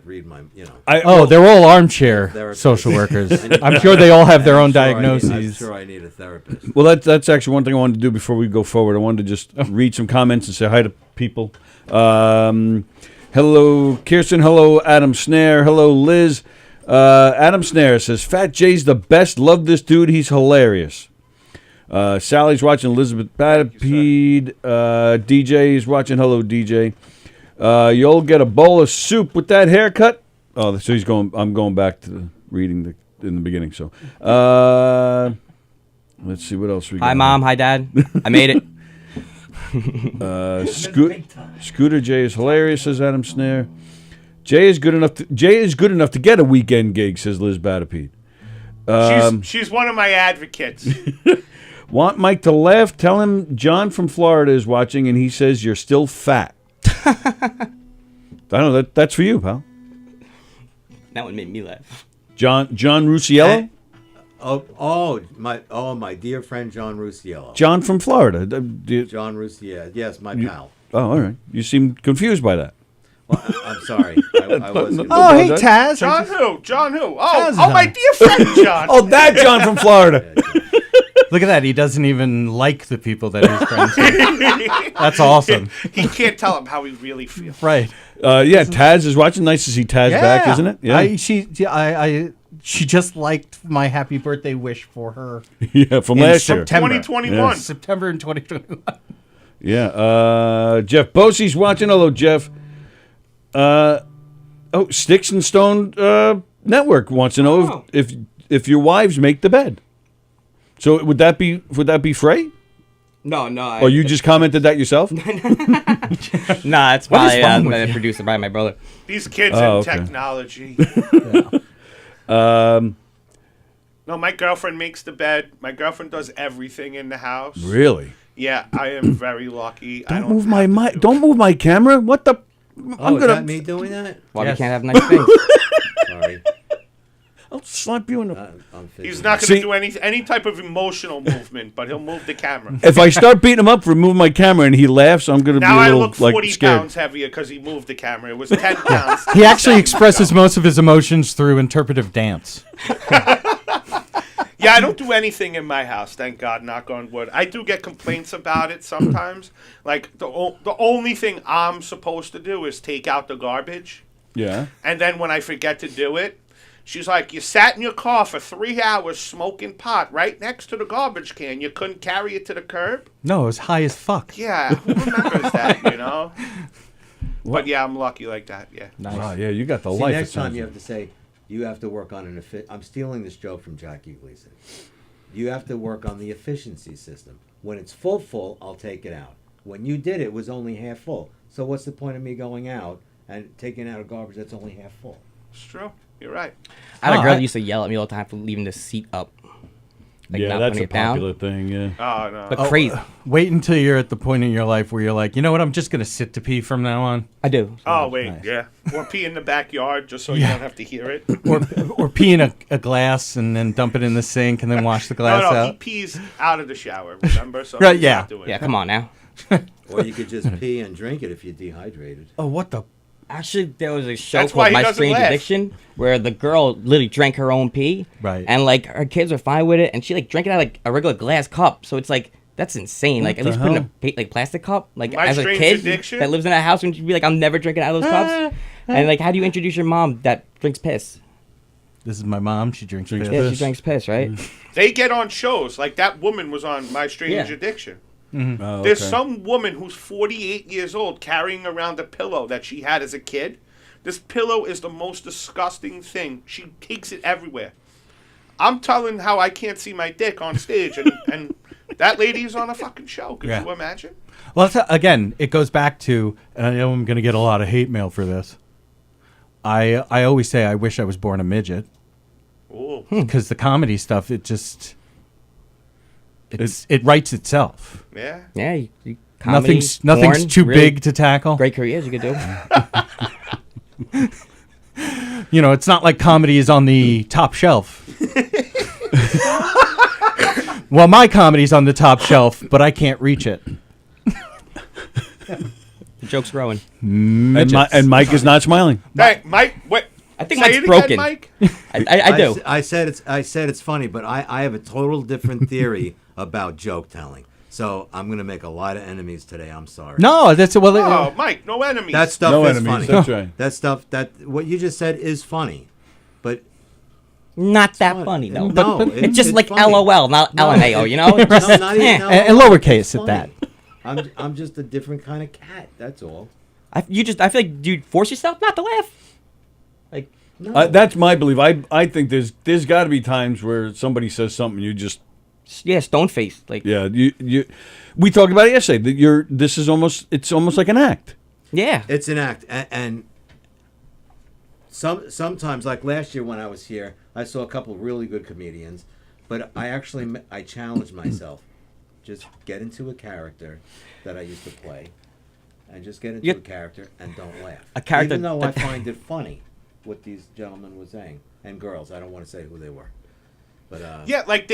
read my, They're all armchair social workers. I'm sure they all have their own diagnoses. I'm sure I need a therapist. Well, that's actually one thing I wanted to do before we go forward. I wanted to just read some comments and say hi to people. Hello, Kirsten. Hello, Adam Snare. Hello, Liz. Adam Snare says, Fat Jay's the best. Love this dude. He's hilarious. Sally's watching. Elizabeth Batapede. DJ is watching. Hello, DJ. You'll get a bowl of soup with that haircut. Oh, so he's going. I'm going back to reading in the beginning. So, let's see what else we got. Hi, Mom. Hi, Dad. I made it. Scooter Jay is hilarious, says Adam Snare. Jay is good enough to get a weekend gig, says Liz Batapede. She's one of my advocates. Want Mike to laugh? Tell him John from Florida is watching, and he says you're still fat. I don't know. That's for you, pal. That one made me laugh. John Rusiello? My dear friend John Rusiello. John from Florida. John Rusiello. Yes, my pal. Oh, all right. You seem confused by that. Well, I'm sorry. I was. Oh, hey, Taz. John who? Oh, my dear friend John. Oh, that John from Florida. Look at that. He doesn't even like the people that he's friends with. That's awesome. He can't tell him how he really feels. Right. Yeah, Taz is watching. Nice to see Taz back, isn't it? Yeah. She just liked my happy birthday wish for her. Yeah, from last year. September 2021. Yeah. September in 2021. Yeah. Jeff Bosey's watching. Hello, Jeff. Sticks and Stone Network wants to know if your wives make the bed. So would that be Frey? No. Or you just commented that yourself? Nah, it's probably the producer by my brother. These kids and technology. No, my girlfriend makes the bed. My girlfriend does everything in the house. Really? Yeah, I am very lucky. Don't move my mic. Don't move my camera. What the? Is that me doing that? Well, we can't have nice things. Sorry. I'll slap you in the. He's not going to do any type of emotional movement, but he'll move the camera. If I start beating him up for moving my camera and he laughs, I'm going to be now a I little look 40 scared. pounds heavier because he moved the camera. It was 10 pounds. He actually expresses most of his emotions through interpretive dance. Yeah, I don't do anything in my house, thank God, knock on wood. I do get complaints about it sometimes. Like, the only thing I'm supposed to do is take out the garbage. Yeah. And then when I forget to do it, she's like, you sat in your car for 3 hours smoking pot right next to the garbage can. You couldn't carry it to the curb? No, it was high as fuck. Yeah, who remembers that, you know? But yeah, I'm lucky like that, yeah. Nice. Wow, yeah, you got the See, life. next time you have to say, you have to work on an I'm stealing this joke from Jackie Gleason. You have to work on the efficiency system. When it's full, I'll take it out. When you did it was only half full. So what's the point of me going out and taking out a garbage that's only half full? It's true. You're right. I had a girl that used to yell at me all the time for leaving the seat up. Like yeah, not that's putting a it down. popular thing, yeah. Oh, no. But crazy. Wait until you're at the point in your life where you're like, you know what, I'm just going to sit to pee from now on. I do. Oh, wait, Nice. yeah. Or pee in the backyard just so you don't have to hear it. Or pee in a glass and then dump it in the sink and then wash the glass No, out. he pees out of the shower, remember? So Right, he's yeah. not doing Yeah, it. come on now. Or you could just pee and drink it if you're dehydrated. Oh, what the? Actually, there was a show That's why called he My doesn't Strange laugh. Addiction where the girl literally drank her own pee. Right. And like her kids were fine with it, and she like drank it out of, like a regular glass cup. So it's like that's insane. Like at the least put in hell? a like plastic cup. Like My as a Strange kid Addiction? that lives in a house, and she'd be like, I'm never drinking out of those cups. And like, how do you introduce your mom that drinks piss? This is my mom. She drinks piss. Yeah, she drinks piss, right? They get on shows. Like that woman was on My Strange Yeah. Addiction. Oh, There's okay. some woman who's 48 years old carrying around a pillow that she had as a kid. This pillow is the most disgusting thing. She takes it everywhere. I'm telling how I can't see my dick on stage, and that lady's on a fucking show. Could you imagine? Well, again, it goes back to, and I know I'm going to get a lot of hate mail for this. I always say I wish I was born a midget. Ooh. Because the comedy stuff, it writes itself. Yeah. Yeah. Comedy, Nothing's porn, too really big to tackle. Great careers you could do. You know, it's not like comedy is on the top shelf. Well, my comedy's on the top shelf, but I can't reach it. The joke's growing. And Mike is not smiling. Hey, Mike, what? I think Say Mike's it broken. again, Mike. I do. I said it's funny, but I have a total different theory about joke telling. So I'm gonna make a lot of enemies today. I'm sorry. No, that's well. Oh, Mike, no enemies. That stuff No is enemies, funny. that's right. That stuff what you just said is funny, but Not that funny though. No, It's just like funny. LOL, not No, LMAO. You know? No, not even LOL. and lowercase It's at that. funny. I'm just a different kind of cat. That's all. I feel like you force yourself not to laugh. Like No. That's my belief. I think there's got to be times where somebody says something you just stone faced. Like you. We talked about it yesterday. That it's almost like an act. Yeah, It's an act, and sometimes, like last year when I was here, I saw a couple really good comedians, but I challenged myself, just get into a character that I used to play, and just get into a character and don't laugh. A character even though I that- find it funny what these gentlemen were saying, and girls. I don't want to say who they were, but Yeah, like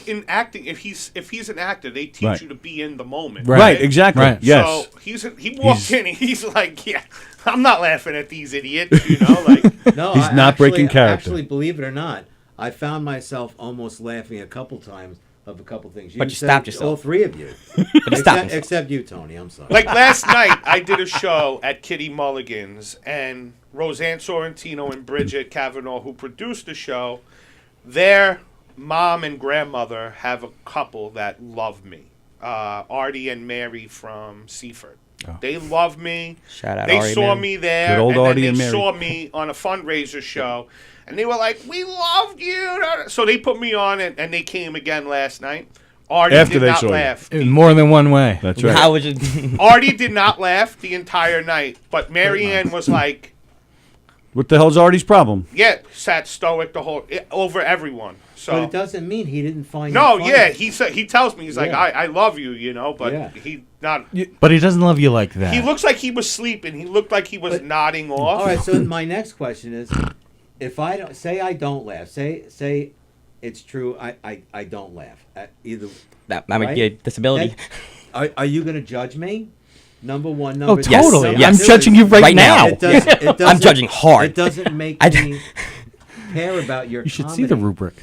in acting, if he's an actor, they teach Right. you to be in the moment. Right, exactly. Right. Yes. So he walked in and he's like, yeah, I'm not laughing at these idiots, you know, like. no, He's not breaking character. Actually, believe it or not, I found myself almost laughing a couple times of a couple things. But you said stopped yourself. All three of you, But you stopped yourself. except you, Tony. I'm sorry. Like last night, I did a show at Kitty Mulligan's, and Roseanne Sorrentino and Bridget Kavanaugh, who produced the show, their mom and grandmother have a couple that love me. Artie and Mary from Seaford. Oh. They love me. Shout out They Artie, saw man. me there, Good old and Artie then and they Mary. saw me on a fundraiser show, and they were like, "We loved you." So they put me on, and they came again last night. Artie After did they not saw you. laugh. In more than one way. That's right. How would you? Artie did not laugh the entire night, but Marianne was like, What the hell's Artie's problem? yeah, sat stoic over everyone. So But it doesn't mean he didn't find. no, you funny. yeah, he tells me, he's like, Yeah. I love you, you know, but Yeah. he not. But he doesn't love you like that. He looks like he was sleeping. He looked like he was nodding off. All right. So my next question is, if I don't say I don't laugh, say it's true. I don't laugh at either. That might right? be a disability. Are you going to judge me? Number one. Oh, Number two. totally. Number I'm two judging is- you right now. It doesn't, I'm judging hard. It doesn't make me care about your. You should see the comedy rubric.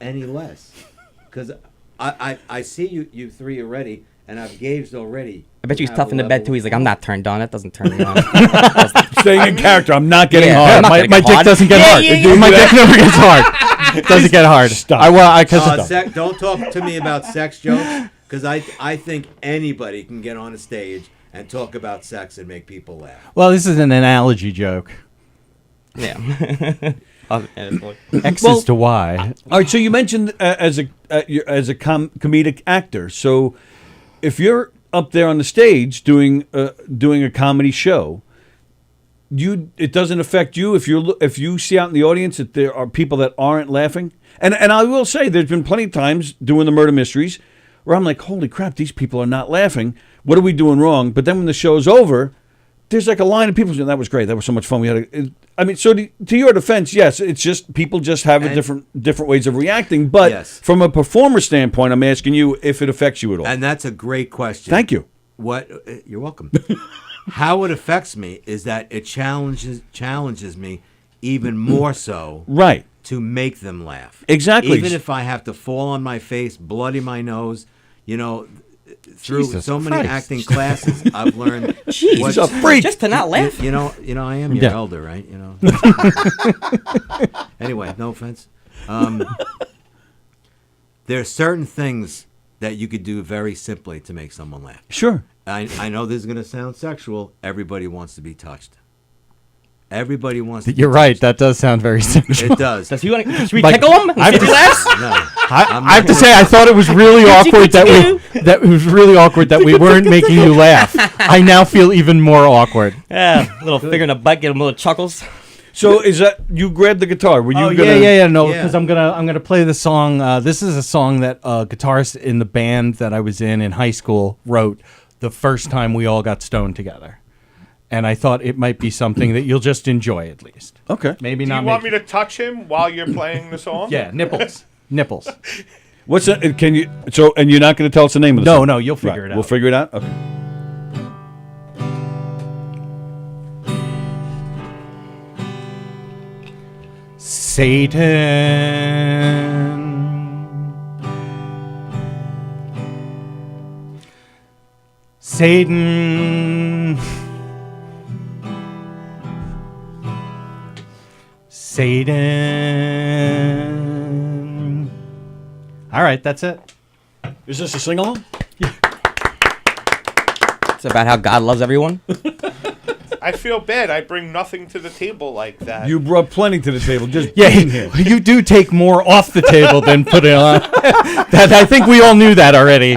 any less, because I see you three already, and I've gauged already. I bet you he's have tough a in the bed level too. He's of like, I'm not turned on. That doesn't turn me on. Staying in character. I'm not getting Yeah, hard. I'm not My gonna get dick hard. doesn't get Yeah, hard. yeah, yeah. My dick never gets hard. It doesn't get hard. Stop. Don't talk to me about sex jokes, because I think anybody can get on a stage and talk about sex and make people laugh. Well, this is an analogy joke. Yeah. X is to Y. All right. So you mentioned as a comedic actor. So if you're up there on the stage doing a comedy show, it doesn't affect you if you see out in the audience that there are people that aren't laughing. And I will say there's been plenty of times doing the murder mysteries where I'm like, holy crap, these people are not laughing. What are we doing wrong? But then when the show's over, there's like a line of people saying, that was great. That was so much fun. We had to your defense, yes, it's just people just have a different ways of reacting. But Yes. from a performer standpoint, I'm asking you if it affects you at all. And that's a great question. Thank you. You're welcome. How it affects me is that it challenges me even more so. Right. To make them laugh. Exactly. Even if I have to fall on my face, bloody my nose, through Jesus so many Christ. acting classes, I've learned. Jeez, what's- a freak. Just to not laugh. You know, I am your Yeah. elder, right? Anyway, no offense. There are certain things that you could do very simply to make someone laugh. Sure. I know this is going to sound sexual. Everybody wants to be touched. Everybody wants to be You're right. That does sound very sexual. It does. Does he want to? Should we Like, tickle him? I've See if he just- laughs? No. I have to say, I thought it was really awkward that we weren't making you laugh. I now feel even more awkward. Yeah, little finger in the butt, get him little chuckles. So is that you grabbed the guitar? Were you Oh gonna? yeah. No, Yeah. because I'm gonna play the song. This is a song that a guitarist in the band that I was in high school wrote the first time we all got stoned together, and I thought it might be something that you'll just enjoy at least. Okay. Maybe Do not. you want me to touch him while you're playing the song? Yeah, nipples. What's that? Can you? So and you're not going to tell us the name of the song? No, you'll figure it out. We'll figure it out. Okay. Satan. Satan. All right, that's it. Is this a sing-along? It's about how God loves everyone. I feel bad. I bring nothing to the table like that. You brought plenty to the table. Just Yeah, being here. you do take more off the table than put it on. That I think we all knew that already.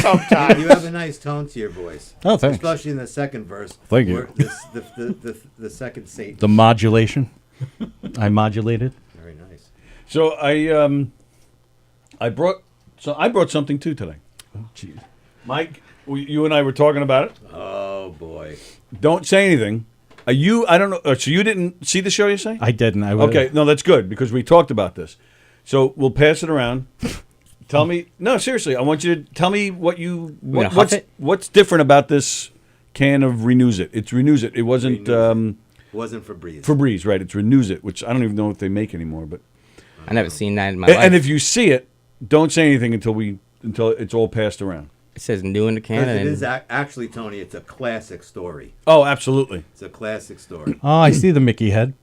Sometimes. You have a nice tone to your voice. Oh, thanks. Especially in the second verse. Thank you. where The second Satan. The modulation. I modulated. Very nice. So I brought something too today. Oh, jeez. Mike, you and I were talking about it. Oh boy. Don't say anything. I don't know. So you didn't see the show, you say? I didn't. Okay, no, that's good because we talked about this. So we'll pass it around. Tell me. No, seriously, I want you to tell me what's different about this can of Renews It. It's Renews It. It wasn't. Wasn't Febreze. Febreze, right? It's Renews It, which I don't even know if they make anymore. But I never seen that in my life. And if you see it, don't say anything until it's all passed around. It says new in the can. It is actually, Tony, it's a classic story. Oh, absolutely. It's a classic story. Oh, I see the Mickey head.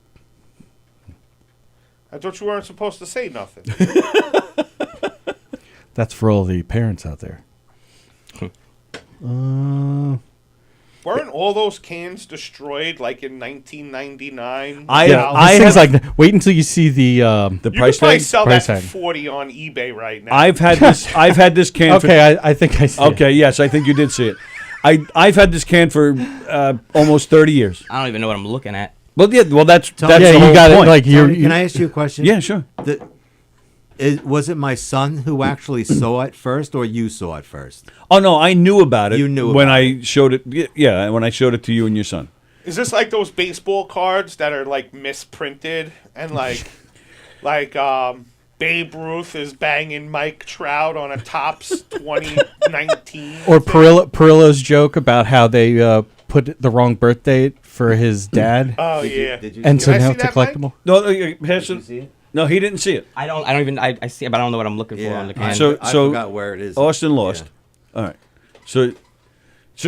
I thought you weren't supposed to say nothing. That's for all the parents out there. Weren't all those cans destroyed like in 1999? Things like wait until you see the You could price probably tag. sell Price that tag. for $40 on eBay right now. I've had this can. Okay, I think I see it. Okay, yes, I think you did see it. I've had this can for almost 30 years. I don't even know what I'm looking at. Well, yeah, that's yeah, the you whole got point. it. Like Tony, can I ask you a question? Yeah, sure. Was it my son who actually saw it first, or you saw it first? Oh no, I knew about it. You knew when about I showed it. Yeah, when I showed it to you and your son. Is this like those baseball cards that are like misprinted and like Babe Ruth is banging Mike Trout on a Topps 2019? Or Perillo's joke about how they put the wrong birth date for his dad. Oh yeah. And so Did I now see it's that, collectible. No, Did you see it? No, he didn't see it. I don't even. I see it, but I don't know what I'm looking for on the can. I So forgot where it is. Austin lost. All right. So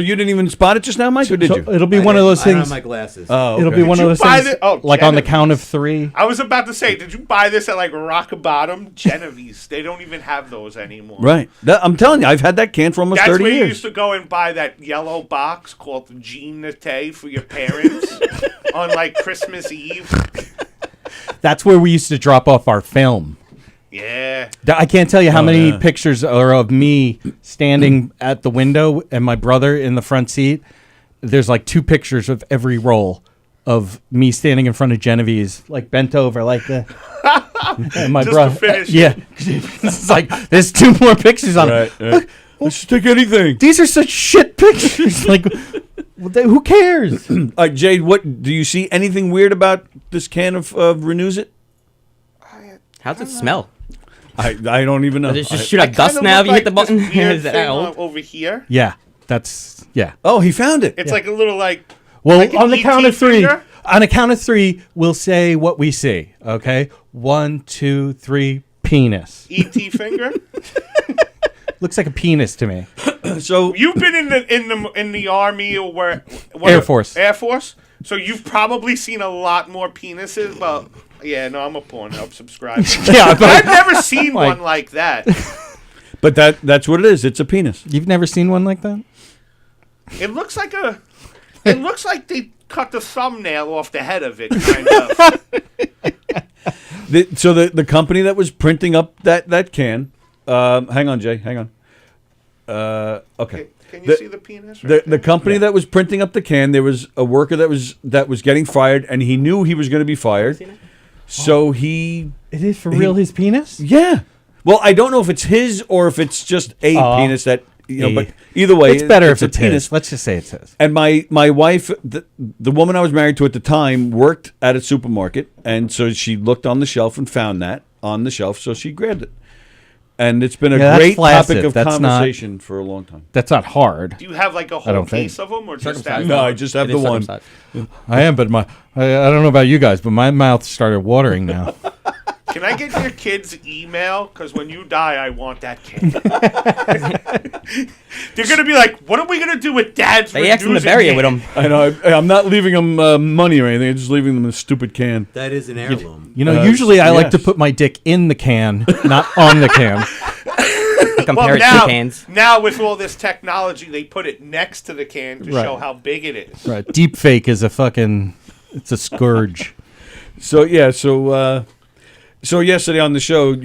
you didn't even spot it just now, Mike, or did you? It'll be one of those I don't have things. my glasses. Oh, It'll okay. be one of you those buy things. the- oh, like on the Genevieve. count of 3. I was about to say, did you buy this at like Rock Bottom? Genevieve's. They don't even have those anymore. Right. I'm telling you, I've had that can for almost That's 30 where you years. used to go and buy that yellow box called the Jean Nate for your parents on like Christmas Eve. That's where we used to drop off our film. Yeah. I can't tell you how many pictures are of me standing at the window and my brother in the front seat. There's like 2 pictures of every roll of me standing in front of Genevieve's, like bent over like that. And my Just brother, to finish. yeah, it's like there's 2 more pictures on it. Right. Let's just take anything. These are such shit pictures. Like, who cares? All right, Jade, what do you see anything weird about this can of Renews It? How's it smell? I don't even know. Does it just shoot out dust now if you hit the button? Weird Is that thing old? over here. Yeah, Oh, he found it. It's like a little like. Well, like an on the count ET of 3, finger? we'll say what we see. Okay, 1, 2, 3, penis. ET finger. Looks like a penis to me. So You've been in the army or where? Air Force. Air Force. So you've probably seen a lot more penises, but yeah, no, I'm a Pornhub subscriber. Yeah, but I've never seen like- one like that. but that's what it is. It's a penis. You've never seen one like that? It looks like It looks like they cut the thumbnail off the head of it, kind of. So the company that was printing up that can, hang on, Jay, hang on. Okay. Can you see the penis? Right The company that was printing up the can, there was a worker that was getting fired, and he knew he was going to be fired. So he. It is for real his penis? Yeah. Well, I don't know if it's his or if it's just a penis that but either way, it's better if a it's penis. his. Let's just say it's his. And my wife, the woman I was married to at the time, worked at a supermarket, and so she looked on the shelf and found that on the shelf, so she grabbed it. And it's been a that's great flaccid. topic of That's conversation for a long time. That's not hard. Do you have like a I whole don't think. case of them, or just that? No, I just have It the is one. circumcised. I am, but I don't know about you guys, but my mouth started watering now. Can I get your kid's email? Because when you die, I want that kid. They're going to be like, what are we going to do with Dad's They asked him to bury it with him. I know. I'm not leaving them money or anything. I'm just leaving them a stupid can. That is an heirloom. You know, usually I like to put my dick in the can, not on the can. Compare it to cans. Now with all this technology, they put it next to the can to show how big it is. Right. Deep fake is it's a scourge. So yesterday on the show,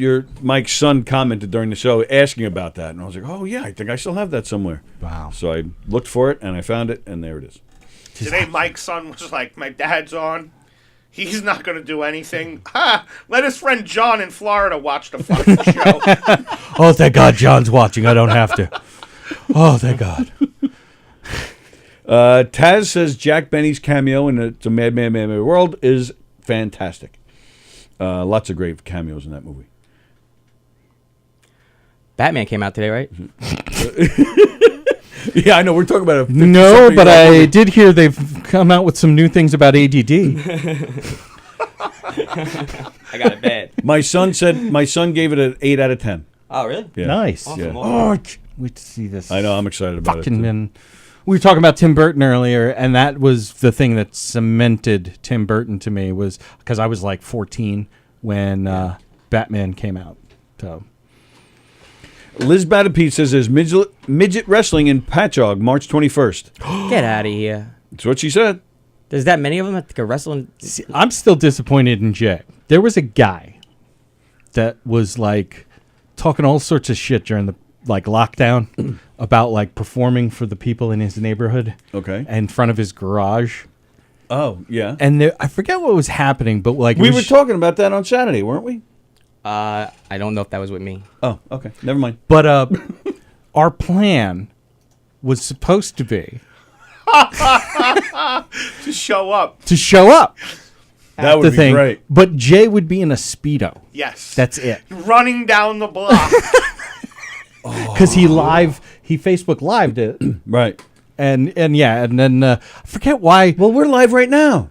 Mike's son commented during the show asking about that, and I was like, "Oh yeah, I think I still have that somewhere." Wow. So I looked for it and I found it, and there it is. Today, Mike's son was like, "My dad's on. He's not going to do anything. Ha! Let his friend John in Florida watch the fucking show." Oh, thank God John's watching. I don't have to. Oh, thank God. Taz says Jack Benny's cameo in It's a Madman World is fantastic. Lots of great cameos in that movie. Batman came out today, right? Yeah, I know. We're talking about No, but I did hear they've come out with some new things about ADD. I got it bad. My son gave it an 8 out of 10. Oh, really? Yeah. Nice. Awesome. Yeah. Oh, I can't wait to see this. I know. I'm excited about it. And we were talking about Tim Burton earlier, and that was the thing that cemented Tim Burton to me, was because I was like 14 when Batman came out. So. Liz Batapete says there's midget wrestling in Patchogue, March 21st. Get out of here. That's what she said. There's that many of them that go wrestling. See, I'm still disappointed in Jay. There was a guy that was like talking all sorts of shit during the lockdown about like performing for the people in his neighborhood. Okay. In front of his garage. Oh, yeah. And I forget what was happening, but like we were talking about that on Saturday, weren't we? I don't know if that was with me. Oh, okay. Never mind. But our plan was supposed to be to show up. That would be great. But Jay would be in a Speedo. Yes. That's it. Running down the block. Because he Facebook lived it. Right. And then I forget why. Well, we're live right now.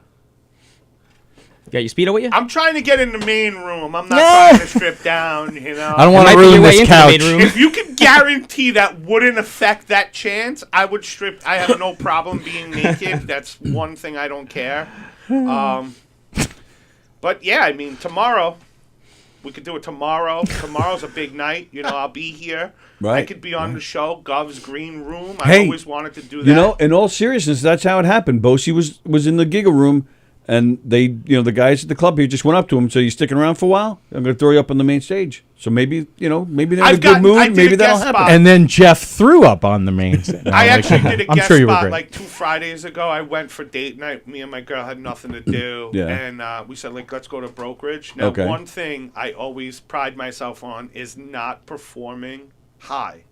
You got your Speedo with you? I'm trying to get in the main room. I'm not trying to strip down, you know. I don't want to ruin this couch. If you can guarantee that wouldn't affect that chance, I would strip. I have no problem being naked. That's one thing I don't care. But yeah, I mean, tomorrow, we could do it tomorrow. Tomorrow's a big night. You know, I'll be here. Right. I could be on the show, Gov's Green Room. I Hey, always wanted to do that. You know, in all seriousness, that's how it happened. Bosie was in the Giga Room, and they, the guys at the club here just went up to him and said, "You sticking around for a while? I'm going to throw you up on the main stage." So maybe they're in a good mood. Maybe that'll happen. And then Jeff threw up on the main stage. I actually did a I'm guest sure you were spot great. like 2 Fridays ago. I went for date night. Me and my girl had nothing to do. Yeah. And we said, let's go to Brokerage. Now, Okay. one thing I always pride myself on is not performing high.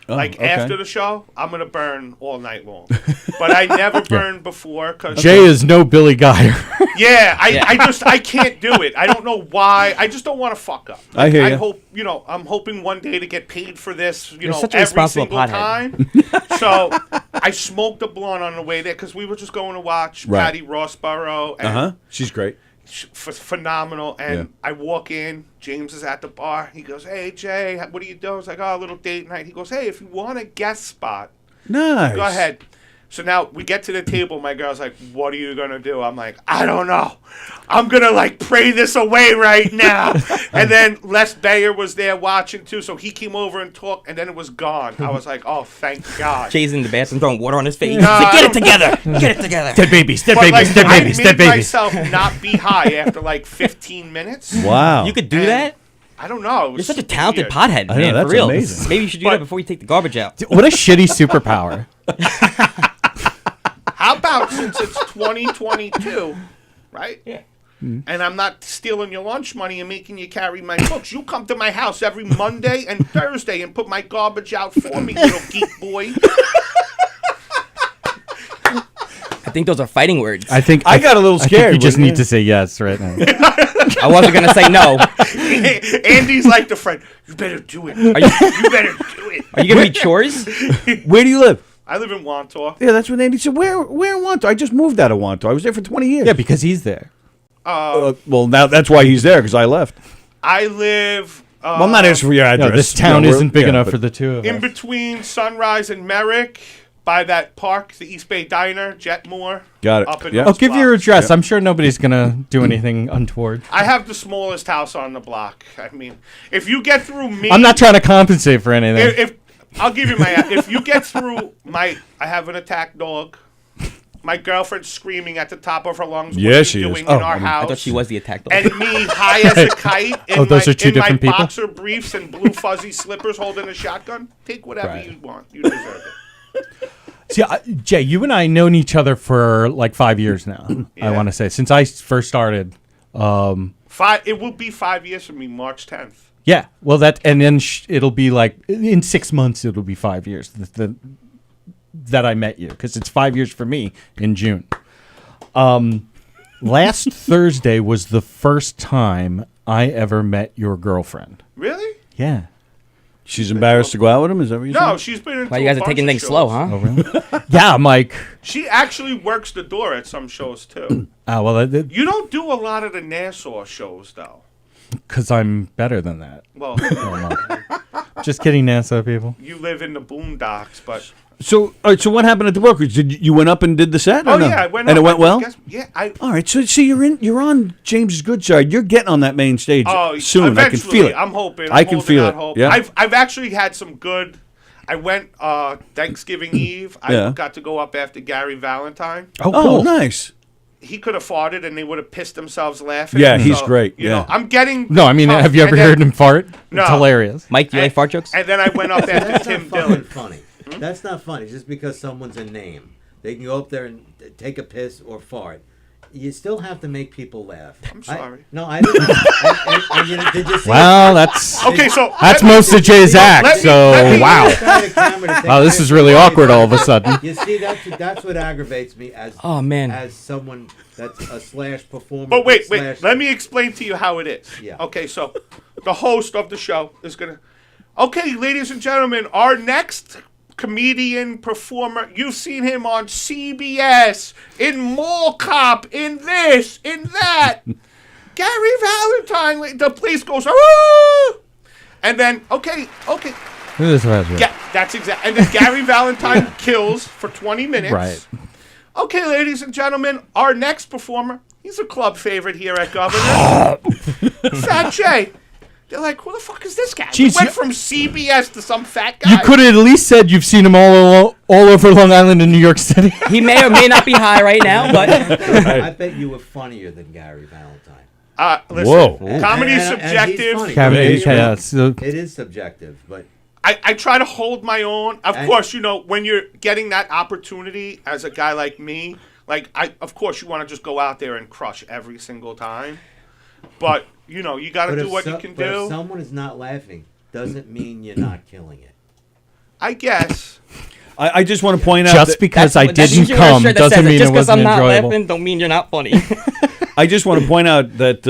Oh, okay. After the show, I'm going to burn all night long. But I never burned before. Jay is no Billy Guy. Yeah, I can't do it. I don't know why. I just don't want to fuck up. I hear I ya. hope, I'm hoping one day to get paid for this, You're such a every responsible single pothead. time. So I smoked a blunt on the way there because we were just going to watch Right. Patty Rossborough. And She's great. phenomenal. And Yeah. I walk in, James is at the bar. He goes, "Hey, Jay, what are you doing?" I was like, "Oh, a little date night." He goes, "Hey, if you want a guest spot, Nice. go ahead." So now we get to the table. My girl's like, "What are you going to do?" I'm like, "I don't know. I'm going to pray this away right now." And then Les Bayer was there watching too. So he came over and talked, and then it was gone. I was like, "Oh, thank God." Jay's in the bathroom throwing water on his face. No, He's like, I get it don't- together. Get it together. Dead babies, dead But, babies, dead babies, I dead made babies. myself not be high after 15 minutes. Wow. You could do And that? I don't know. It was You're such a super talented weird. pothead, I know, man. that's for real. amazing. Maybe you should do that before you take the garbage out. What a shitty superpower. How about since it's 2022, right? Yeah. And I'm not stealing your lunch money and making you carry my books. You come to my house every Monday and Thursday and put my garbage out for me, little geek boy. I think those are fighting words. I think I got a little I think scared, you just wouldn't need to say yes right now. I wasn't going to say no. Andy's like the friend. You better do it. Are you better do it. going to be chores? Where do you live? I live in Wantor. Yeah, that's what Andy said. Where in Wantor? I just moved out of Wantor. I was there for 20 years. Yeah, because he's there. Well, now that's why he's there, because I left. I live. Well, I'm not asking for your address. No, this town isn't big enough for the two of in us. between Sunrise and Merrick, by that park, the East Bay Diner, Jetmore. Got it. Up in Yeah. Oh, those give your blocks. address. I'm sure nobody's going to do anything untoward. I have the smallest house on the block. I mean, if you get through me, I'm not trying to compensate for anything. If I'll give you my, if you get through I have an attack dog. My girlfriend's screaming at the top of her lungs. Yeah, what are she you is. doing Oh, in our house? I thought she was the attack dog. And me high as a kite in, those are two in my different people? boxer briefs and blue fuzzy slippers holding a shotgun. Take whatever Right. you want. You deserve it. See, Jay, you and I known each other for like 5 years now. I want to say since I first started. It will be 5 years for me, March 10th. Yeah, well, and then it'll be like in 6 months. It'll be 5 years that I met you, because it's 5 years for me in June. Last Thursday was the first time I ever met your girlfriend. Really? Yeah. She's embarrassed to go out with him? Is that what you said? No, she's been into Why you guys a are bunch taking of things shows. slow, huh? Oh, really? Yeah, I'm like, She actually works the door at some shows, too. well, You don't do a lot of the Nassau shows, though. because I'm better than that. Well, Just kidding, NASA people. you live in the boondocks, but... So, all right, so what happened at the brokerage? Did you went up and did the set? or Oh, no? yeah, I went and up. it went I well. guess- yeah, All right, so see, you're on James's good side. You're getting on that main stage soon. I can feel it. I'm hoping. I can feel it. Hope. Yeah. I've actually had some good. I went Thanksgiving Eve. I Yeah. got to go up after Gary Valentine. Oh, Oh, cool. nice. He could have farted and they would have pissed themselves laughing. Yeah, he's great, You yeah. know, I'm getting. No, I mean, tough. have you ever And then- heard him fart? No. It's hilarious. Mike, do you like fart jokes? And then I went up after That's Tim not Dillon. funny. That's not funny. Just because someone's a name, they can go up there and take a piss or fart. You still have to make people laugh. I'm sorry. I didn't. and you know, did you see Well, that's Okay, so that's let me- most of Jay's act. let me- So let me- wow. Oh, This is really awkward all of a sudden. You see, that's what aggravates me as Oh, man. as someone that's a slash performer. But wait. slash- Let me explain to you how it is. Yeah. Okay, so the host of the show is gonna. Okay, ladies and gentlemen, our next comedian performer. You've seen him on CBS, in Mall Cop, in this, in that. Gary Valentine. The place goes. "Ah!" And then okay. Yeah, that's exact. And then Gary Valentine kills for 20 minutes. Right. Okay, ladies and gentlemen, our next performer, he's a club favorite here at Governor. Fat Jay. They're like, who the fuck is this guy? Jeez, We went you- from CBS to some fat guy. You could have at least said you've seen him all over Long Island and New York City. He may or may not be high right now, but I bet you were funnier than Gary Valentine. Listen, Whoa. comedy's And he's subjective. funny. Comedy, It is yeah, funny. so- It is subjective, but I try to hold my own. Of And- course, you know, when you're getting that opportunity as a guy like me, of course, you want to just go out there and crush every single time. But, you know, you got to do what you can but do. if someone is not laughing, doesn't mean you're not killing it. I guess. I just want to point out Just that- because I That's- didn't you wear a come shirt that doesn't says mean just it 'cause wasn't I'm not enjoyable. laughing don't mean you're not funny. I just want to point out that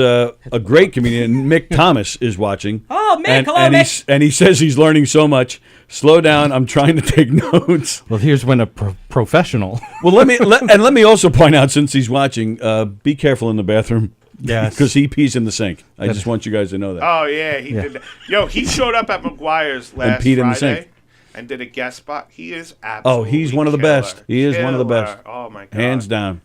a great comedian, Mick Thomas, is watching. Oh, Mick, and, hello, and Mick. And he says he's learning so much. Slow down. I'm trying to take notes. Well, here's when a professional. Well, let me also point out, since he's watching, be careful in the bathroom. Yes. Because he pees in the sink. I just want you guys to know that. Oh, yeah, he did that. Yo, he showed up at McGuire's last peed in the Friday sink. and did a guest spot. He is absolutely He's one of the killer. best. He is one of the best. Killer. Oh, my God. Hands down.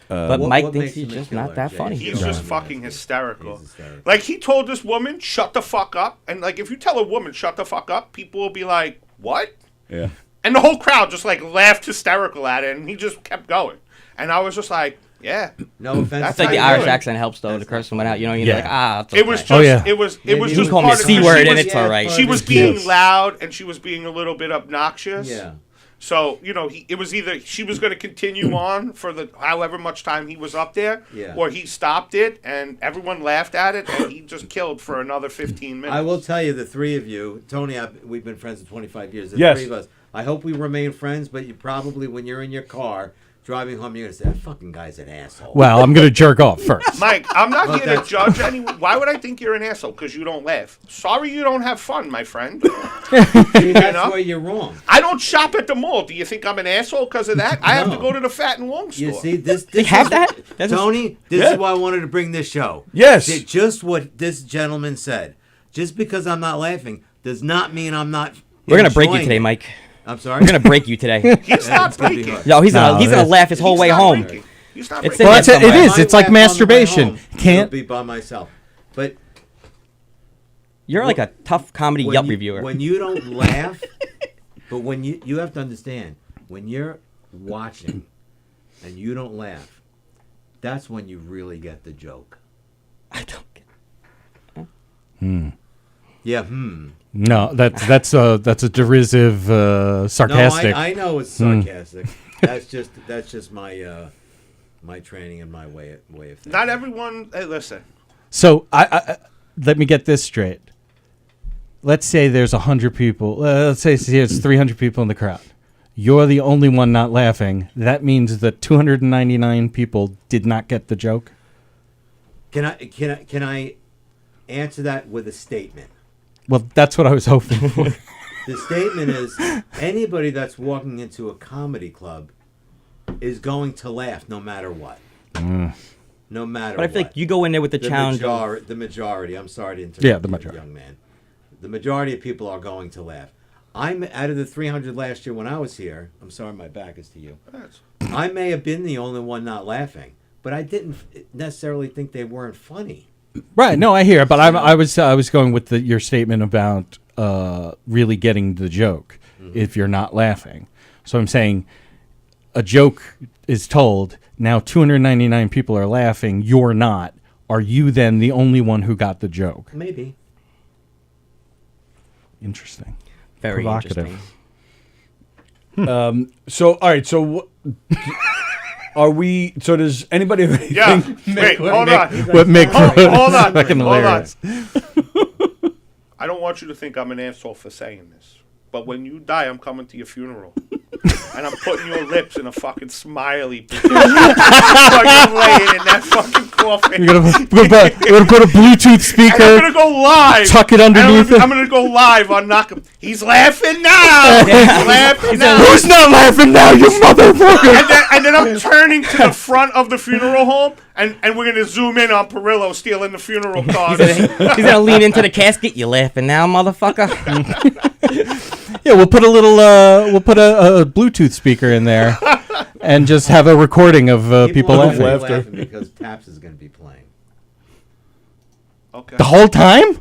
But What- Mike what thinks makes he's him a just killer, not that Jay? funny. He's Yeah. just fucking hysterical. He's hysterical. Like, he told this woman, shut the fuck up. And, like, if you tell a woman, shut the fuck up, people will be like, what? Yeah. And the whole crowd just, like, laughed hysterical at it, and he just kept going. And I was just like, yeah. No offense. That's It's like how the you Irish do it. accent helps though. The cursing went out. You know, you're Yeah. like, it's It was okay. just, yeah. it was Yeah, just call me part of C it. word She and was- it's all right. She was being loud, and she was being a little bit obnoxious. Yeah. So, you know, it was either she was going to continue on for the however much time he was up there, Yeah. or he stopped it, and everyone laughed at it, and he just killed for another 15 minutes. I will tell you, the three of you, Tony, we've been friends for 25 years. The Yes. three of us. I hope we remain friends, but you probably, when you're in your car, driving home, you're gonna say that fucking guy's an asshole. Well, I'm gonna jerk off first. Mike, I'm not Well, here to that's- judge anyone. Why would I think you're an asshole? Because you don't laugh. Sorry you don't have fun, my friend. See, that's know? where you're wrong. I don't shop at the mall. Do you think I'm an asshole because of that? I have to No. go to the Fat and Long store. You see, this have is, that? That's Tony, this Yeah. is why I wanted to bring this show. Yes. See, just what this gentleman said. Just because I'm not laughing does not mean I'm not. We're gonna break you enjoying today, it. Mike. I'm sorry. We're gonna break you today. He's Yeah, not it's gonna be breaking. hard. No, he's No, gonna it's- laugh his whole He's way not home. breaking. He's not It's breaking. Well, that's it. It somewhere. is. It's like My laugh on the way masturbation. home, Can't. it'll be by myself. But You're like a tough comedy when Yelp you, reviewer. when you don't laugh, but when you have to understand, when you're watching and you don't laugh, that's when you really get the joke. I don't get. Yeah. No, that's a derisive, sarcastic. No, I know it's sarcastic. That's just my my training and my way of thinking. Not everyone. Hey, listen. So I let me get this straight. Let's say there's 100 people. Let's say it's 300 people in the crowd. You're the only one not laughing. That means that 299 people did not get the joke. Can I answer that with a statement? Well, that's what I was hoping for. The statement is anybody that's walking into a comedy club is going to laugh no matter what. No matter But I what. feel like you go in there with the challenge. The majority, I'm sorry to interrupt Yeah, the you, majority. young man. The majority of people are going to laugh. I'm out of the 300 last year when I was here. I'm sorry, my back is to you. I may have been the only one not laughing, but I didn't necessarily think they weren't funny. Right. No, I hear it, but I was going with your statement about really getting the joke if you're not laughing. So I'm saying a joke is told. Now 299 people are laughing. You're not. Are you then the only one who got the joke? Maybe. Interesting. Very Provocative. interesting. So, all right. So, are we? So, does anybody have anything? Yeah. Wait. Hold on. What Mick Hold on. fucking Hold on. hilarious. I don't want you to think I'm an asshole for saying this, but when you die, I'm coming to your funeral. And I'm putting your lips in a fucking smiley position. Fucking laying in that fucking coffin. We're gonna put a Bluetooth speaker. And I'm gonna go live. Tuck it underneath I'm it. gonna go live on Knockem. He's laughing now. He's laughing now. Who's not laughing now, you motherfucker? And then I'm turning to the front of the funeral home, and we're gonna zoom in on Perillo stealing the funeral cars. He's gonna lean into the casket. You laughing now, motherfucker? Yeah, we'll put a little, we'll put a Bluetooth speaker in there, and just have a recording of people are laughing. laughing because Taps is going to be playing. Okay. The whole time?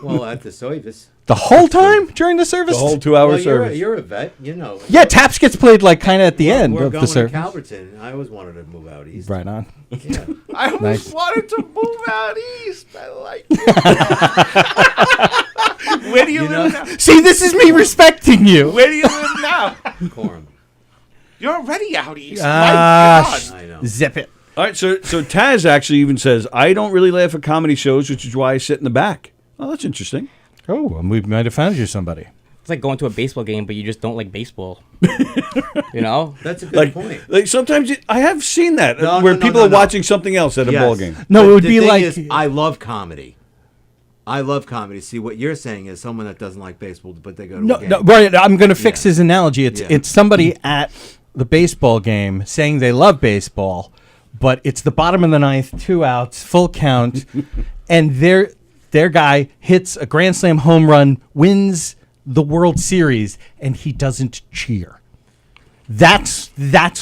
Well, at the service. The whole time during the service? The whole 2-hour Well, service. you're a vet, you know. Yeah, Taps gets played like kind of at the end We're of going the to service. Calverton. I always wanted to move out east. Right on. Yeah. I always Nice. wanted to move out east. I like it. Where do you live now? See, this is me respecting you. Where do you live now? Corn. You're already out east. My Ah, God. I know. zip it. All right. So Taz actually even says, I don't really laugh at comedy shows, which is why I sit in the back. Oh, that's interesting. Oh, well, we might have found you somebody. It's like going to a baseball game, but you just don't like baseball. You know? That's a good point. Like sometimes I have seen that No, where no, people no, are no. watching something else at a Yes. ball game. No, But it would the be thing like is, I love comedy. I love comedy. See, what you're saying is someone that doesn't like baseball, but they go to no, a game. no. Right, I'm going to fix Yeah. his analogy. It's Yeah. it's somebody at the baseball game saying they love baseball, but it's the bottom of the ninth, 2 outs, full count, and their guy hits a grand slam home run, wins the World Series, and he doesn't cheer. That's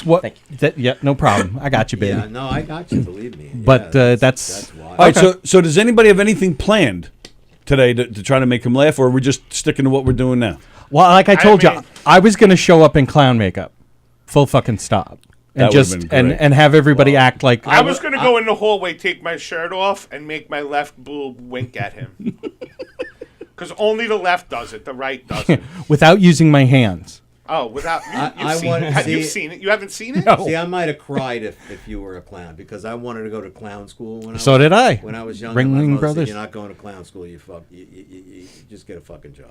what. Yeah, no problem. I got you, baby. Yeah, no, I got you. Believe me. But Yeah, that's why. All right. So does anybody have anything planned today to try to make him laugh, or are we just sticking to what we're doing now? Well, like I told mean- you, I was going to show up in clown makeup, full fucking stop, and That would've been great. and have everybody act like I was going to go in the hallway, take my shirt off, and make my left boob wink at him. Because only the left does it. The right doesn't. without using my hands. Oh, without... I You've seen wanna it. see- You've seen it? You haven't seen it? No. See, I might have cried if you were a clown because I wanted to go to clown school when So did I. When I was young, Ringling my mother Brothers. said, "You're not going to clown school. You fuck. You just get a fucking job."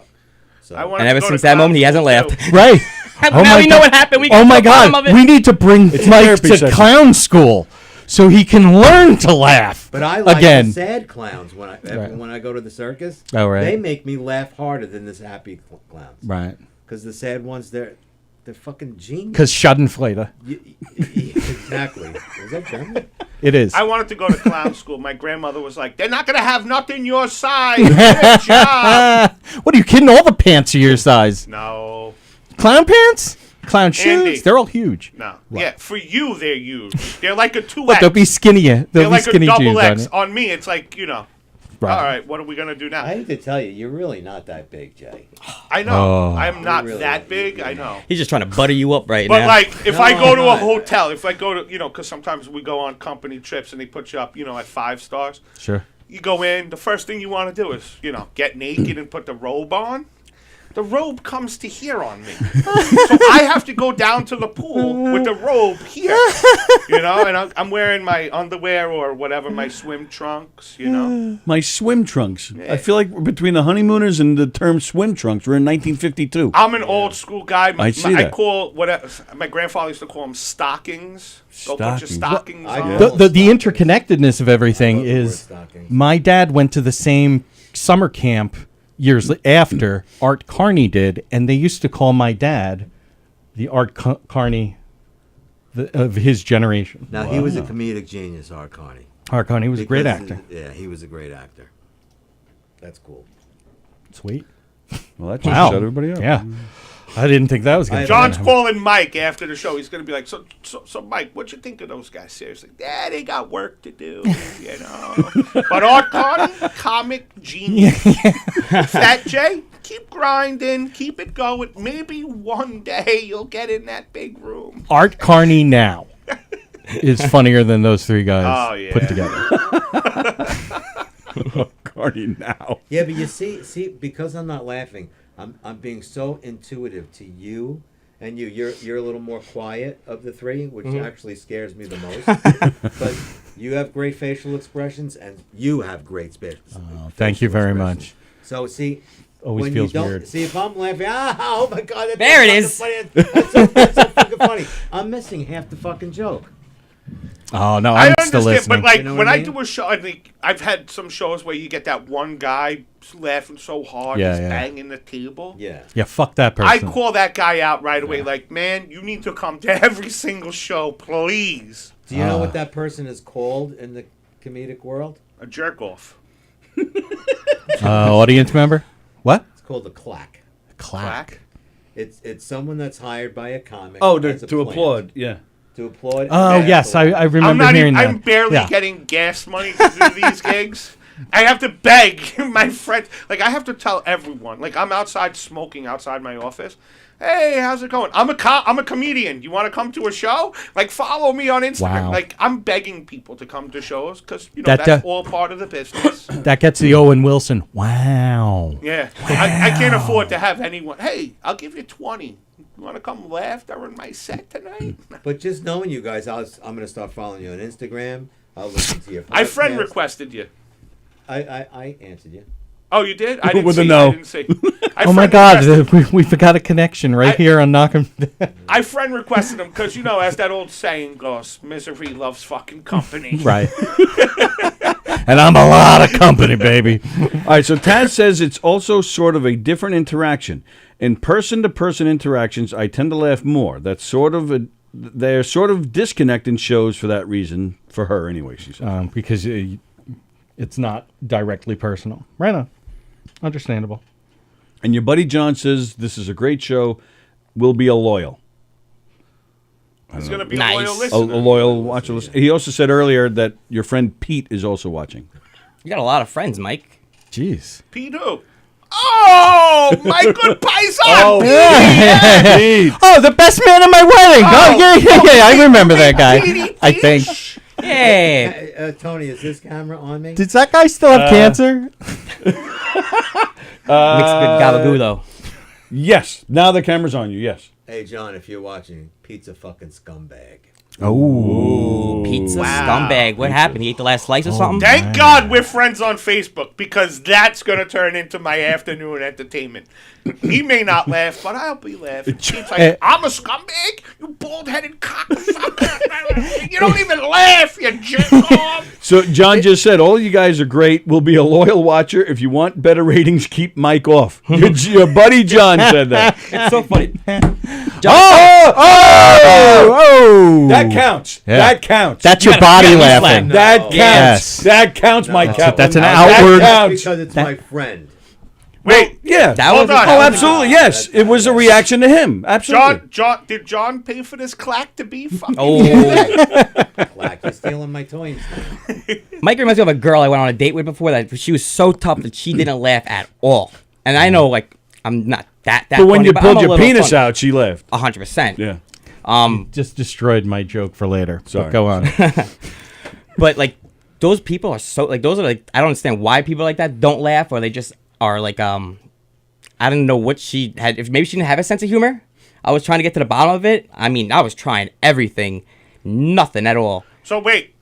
So I wanted And to ever go to since that clown moment, he hasn't school, laughed. too. Right. Now we know what happened. We got oh to my the bottom God! of it. We need to bring Mike therapy to session. clown school so he can learn to laugh. But I like again. the sad clowns when I go to the circus. Oh, right. They make me laugh harder than this happy clowns. Right. Because the sad ones, they're fucking genius. Because Schadenfreude. Exactly. Is that German? It is. I wanted to go to clown school. My grandmother was like, "They're not gonna have nothing your size. Get a job." What are you kidding? All the pants are your size. No. Clown pants? Clown shoes? Andy. They're all huge. No. Yeah, for you they're huge. They're like a 2X. But they'll be skinny. They'll They're be like a skinny double jeans X. on On me, it's like, Right. all right, what are we going to do now? I hate to tell you, you're really not that big, Jay. I know. Oh. I'm not Really that big. I know. He's just trying to butter you up right But now. like, if No, I go to a I'm not. hotel, if I go to, because sometimes we go on company trips and they put you up, at 5 stars. Sure. You go in, the first thing you want to do is, get naked and put the robe on. The robe comes to here on me. So I have to go down to the pool with the robe here. And I'm wearing my underwear or whatever, my swim trunks, My swim trunks. I feel like between the honeymooners and the term swim trunks, we're in 1952. I'm an old school guy. I see that. call my grandfather used to call them stockings. Go put your stockings on. The interconnectedness of everything I love the word is stockings. my dad went to the same summer camp years after Art Carney did, and they used to call my dad the Art Carney of his generation. Now, he was a comedic genius, Art Carney. Art Carney was a great Because- actor. Yeah, he was a great actor. That's cool. Sweet. Well, that just Wow. shut everybody up. Yeah. I didn't think that was going to John's calling Mike after the show. He's going to be like, so Mike, what'd you think of those guys? Seriously. Yeah, they got work to do, But Art Carney, comic genius. Fat Jay, keep grinding, keep it going. Maybe one day you'll get in that big room. Art Carney now is funnier than those three guys Oh, yeah. put together. Carney now. Yeah, but you see, because I'm not laughing, I'm being so intuitive to you, and you're a little more quiet of the three, which actually scares me the most. But you have great facial expressions, and you have great Thank you very much. So see, Always when feels you don't weird. see if I'm laughing, oh my god, that's There it so is. fucking funny. That's so fucking funny. I'm missing half the fucking joke. Oh, no, I I'm understand, still listening. but like You know when what I I mean? do a show, I think I've had some shows where you get that one guy laughing so hard, Yeah, he's yeah. banging the table. Yeah. Yeah, fuck that I person. call that guy out right away. Like, man, you need to come to every single show, please. Do you know what that person is called in the comedic world? A jerk off. Audience member? What? It's called a clack. Clack. It's someone that's hired by a comic. Oh, as a to plant. applaud. Yeah. To applaud. Oh, and yes, I applaud. remember hearing that. I'm barely Yeah. getting gas money to do these gigs. I have to beg my friends. Like, I have to tell everyone. Like, I'm outside smoking outside my office. Hey, how's it going? I'm a comedian. You want to come to a show? Like, follow me on Instagram. Wow. Like, I'm begging people to come to shows because, That, that's all part of the business. That gets the Owen Wilson. Wow. Yeah. I can't afford to have anyone. Hey, I'll give you 20. You want to come laugh during my set tonight? But just knowing you guys, I'm going to start following you on Instagram. I'll listen to your podcast. I friend requested you. I answered you. Oh, you did? I didn't With a see. no. I didn't see. I Oh my friend God, requested- we forgot a connection right here on Knockem. I friend requested him because, as that old saying goes, misery loves fucking company. Right. And I'm a lot of company, baby. All right, so Taz says it's also sort of a different interaction. In person-to-person interactions, I tend to laugh more. That's they're sort of disconnect in shows for that reason, for her anyway, she says. Because it's not directly personal. Right on. Understandable. And your buddy John says, this is a great show. We'll be a loyal. He's going to be Nice. a loyal A listener. loyal watcher. He also said earlier that your friend Pete is also watching. You got a lot of friends, Mike. Jeez. Pete who? Oh, my good paisan! Oh, Yeah. Pete. Oh, the best man at my wedding. Oh, yeah. I remember that guy. I think. Yeah. Tony, is this camera on me? Does that guy still have cancer? Mixed with Gabagool, though. Yes. Now the camera's on you, yes. Hey, John, if you're watching, Pete's a fucking scumbag. Oh, pizza Wow. scumbag. What happened? He ate the last slice or something? Thank God we're friends on Facebook, because that's going to turn into my afternoon entertainment. He may not laugh, but I'll be laughing. He's like, I'm a scumbag? You bald-headed cocksucker. You don't even laugh, you jerk off. So John just said, all you guys are great. We'll be a loyal watcher. If you want better ratings, keep Mike off. Your buddy John said that. It's so funny. Oh! That counts. Yeah. That counts. That's your body laughing. That counts. Yes. That counts, Mike. That's an That outward. counts. Because it's my friend. Wait, Yeah. That hold was on. Oh, absolutely. Yes. It was a reaction to him. Absolutely. Did John pay for this clack to be fucking? Oh, Black, you're stealing my toys. Mike reminds me of a girl I went on a date with before that she was so tough that she didn't laugh at all. And I know, like, I'm not that. But when funny, you but pulled I'm a your little penis funny. out, she laughed. 100%. Yeah. Just destroyed my joke for later. Sorry. But go on. But like those people are so like those are like I don't understand why people like that don't laugh, or they just are like I don't know what she had. If maybe she didn't have a sense of humor. I was trying to get to the bottom of it. I mean, I was trying everything, nothing at all. So wait.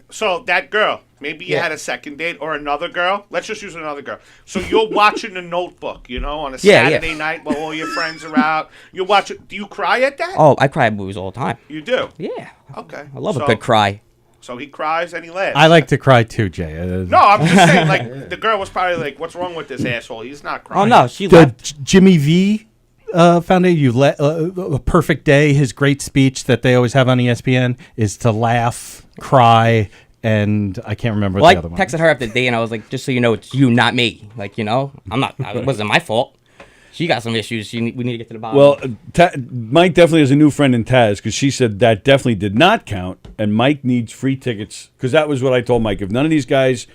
So that girl, maybe you Yeah. had a second date or another girl. Let's just use another girl. So you're watching The Notebook, you know, on a Yeah, Saturday night while all your friends are out. You watch it. Do you cry at that? Oh, I cry at movies all the time. You do. Yeah, Okay. I love So- a good cry. So he cries and he laughs. I like to cry too, Jay. No, I'm just saying, like, the girl was probably like, "What's wrong with this asshole? He's not Oh crying." no, she The laughed. Jimmy V Foundation, A Perfect Day, his great speech that they always have on ESPN is to laugh, cry, and I can't remember Well, the I other one. texted her after the day and I was like, just so you know, it's you, not me. Like, you know, it wasn't my fault. She got some issues. We need to get to the bottom. Well, Mike definitely has a new friend in Taz because she said that definitely did not count, and Mike needs free tickets because that was what I told Mike. If none of these guys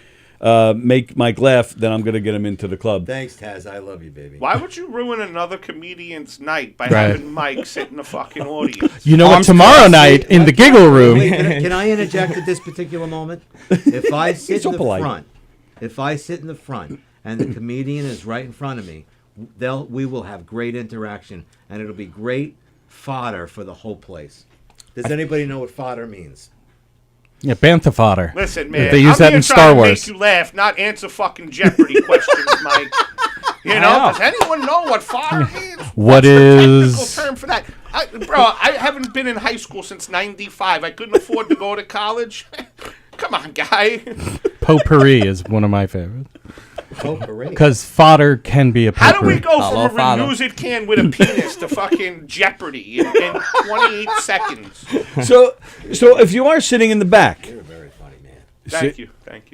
make Mike laugh, then I'm going to get him into the club. Thanks, Taz. I love you, baby. Why would you ruin another comedian's night by Right. having Mike sit in the fucking audience? You know what? Tomorrow night in the Giggle Room. Wait, can I interject at this particular moment? If I sit so in the polite. front, if I sit in the front and the comedian is right in front of me, we will have great interaction, and it'll be great fodder for the whole place. Does anybody know what fodder means? Yeah, Bantha fodder. Listen, man, They use I'm that here in trying Star to Wars. make you laugh, not answer fucking Jeopardy questions, Mike. You know, does anyone know what fodder means? What What's the is- technical term for that? I haven't been in high school since '95. I couldn't afford to go to college. Come on, guy. Potpourri is one of my favorites. Potpourri. Because fodder can be a How potpourri. do we go Hello, from a father. renewed can with a penis to fucking Jeopardy in 28 seconds? So if you are sitting in the back, You're a very funny man, Thank you.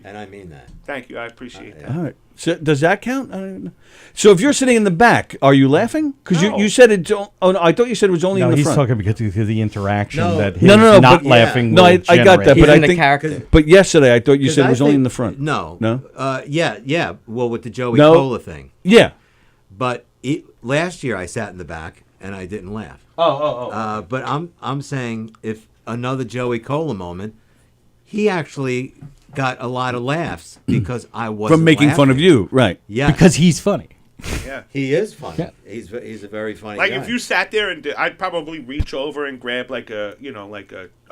and I mean that. Thank you. I appreciate that. all right. So does that count? I don't even know. So if you're sitting in the back, are you laughing? Because No. you said it. Oh no, I thought you said it was only No, in the he's front. talking because of the interaction No. that his No, no, no, not but- laughing No, will I got generate. that, He's but I in the think. character. But yesterday I thought you 'Cause said it I was only think- in the front. No. No. Yeah. Well, with the Joey No. Cola thing. Yeah. But last year I sat in the back and I didn't laugh. But I'm saying if another Joey Cola moment, he actually got a lot of laughs because I wasn't From making fun of laughing. you, right? Yeah, Because he's funny. Yeah. he is funny. Yeah. He's a very funny Like guy. if you sat there and I'd probably reach over and grab like a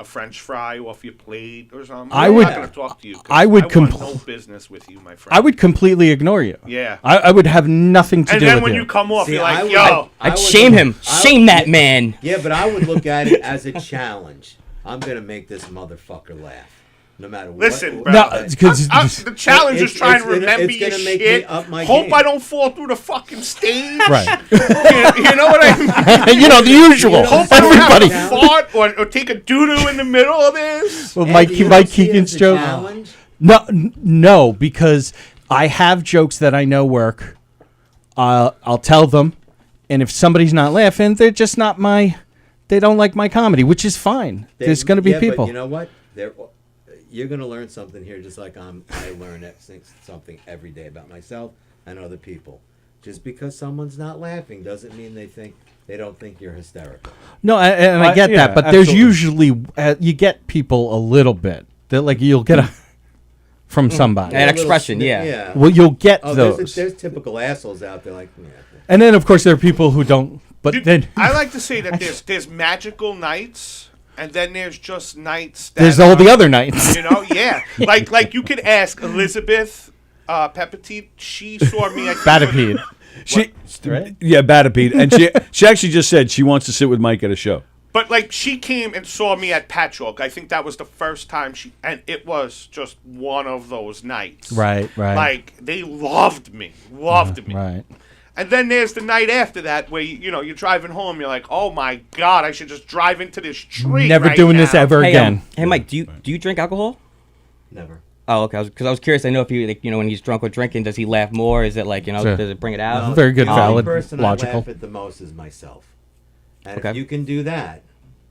French fry off your plate or something. I I'm would- not gonna talk to you. 'cause I would want no business with you, my friend. I would completely ignore you. Yeah. I would have nothing to And do then with when you. you come off, See, you're like, I would- yo. I I'd would shame look- him. I Shame would- that man. Yeah, but I would look at it as a challenge. I'm gonna make this motherfucker laugh, no matter what. Listen, bro. No, because The challenge is It's- trying it's to gonna- remember it's your gonna make me shit. up my Hope game. I don't fall through the fucking stage. right. You know what I mean? You know the usual. Hope I don't have Everybody. to fart or take a doo-doo in the middle of this. Well, And Mike you don't see it Keegan's as a joke. challenge? No, because I have jokes that I know work. I'll tell them, and if somebody's not laughing, they're just not they don't like my comedy, which is fine. There's going to be Yeah, people. But you know what? You're going to learn something here, just like I learn something every day about myself and other people. Just because someone's not laughing doesn't mean they don't think you're hysterical. No, and I get yeah, that, but there's absolutely. usually you get people a little bit that like you'll get from somebody. An A little expression, snip- yeah. Well, you'll get Oh, those, there's typical assholes out there like, yeah. and then of course there are people who don't. But then I like to say that there's magical nights And then there's just nights. That, There's all the other nights. You know, yeah. Like you could ask Elizabeth Pepitide. She saw me at Batipede. Right? Yeah, Batipede. And she actually just said she wants to sit with Mike at a show. But like she came and saw me at Patchogue. I think that was the first time and it was just one of those nights. Right. Like they loved me. Right. And then there's the night after that where you're driving home. You're like, oh my God, I should just drive into this tree. Never right doing now. this ever again. Hey, Mike, do you drink alcohol? Never. Oh, okay. Because I was curious. I know if when he's drunk or drinking, does he laugh more? Is it like Sure. does it bring it out? Very good, valid, The person logical. I laugh at the most is myself. And if you can do that,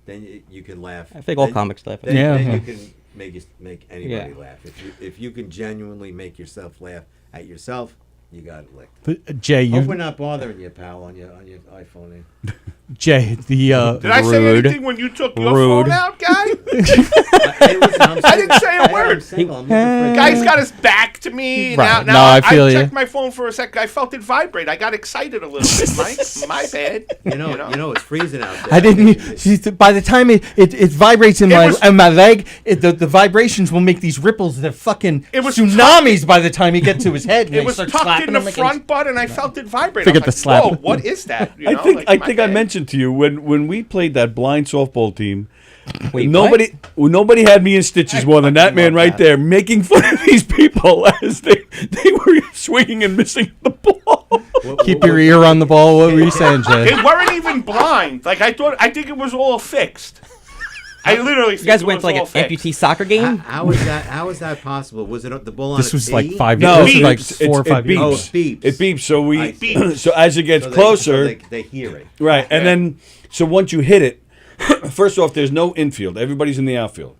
then you can laugh. I think all comics laugh. Then Yeah. you can make anybody laugh. If you can genuinely make yourself laugh at yourself, you got it licked. But, Jay, Hope we're not bothering you, pal, on your iPhone. Jay, the Did I say anything when you took your phone out, guy? I didn't say a word. Guy's got his back to me. Right. Now No, I feel I you. checked my phone for a sec. I felt it vibrate. I got excited a little bit, Mike. My bad. You know it's freezing out there. I didn't. By the time it vibrates in my leg, the vibrations will make these ripples. They're fucking tsunamis by the time you get to his head. And It they was start tucked slapping in the him against- front butt, and I felt it vibrate. Forget I the was slap. Whoa, what is that? You know, I like, think I mentioned to you when we played that blind softball team. Wait, nobody had me in stitches more than that man right there, making fun of these people as they were swinging and missing the ball. Keep your ear on the ball. What were you saying, Jay? They weren't even blind. Like I think it was all fixed. I literally. You guys went to like an amputee soccer game. How is that possible? Was it the ball on? This was like 5 No, years. This was like it's- 4 or 5 it years. beeps. Oh, it beeps. It beeps. So I see. so as it gets So closer, they hear it. right, and then so once you hit it, first off, there's no infield. Everybody's in the outfield.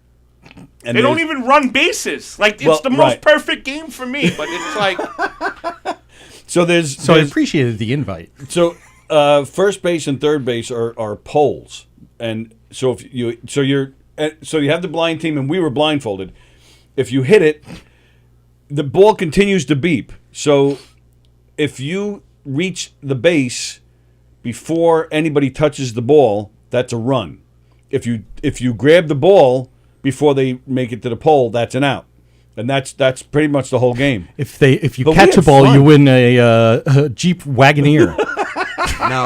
And They don't there's- even run bases. Like it's Well, the most right. perfect game for me, but it's like So there's So I there's- appreciated the invite. So first base and third base are poles, and so if you you have the blind team, and we were blindfolded. If you hit it, the ball continues to beep. So if you reach the base before anybody touches the ball, that's a run. If you grab the ball before they make it to the pole, that's an out. And that's pretty much the whole game. If you But we catch a had ball, fun. you win a Jeep Wagoneer. Now,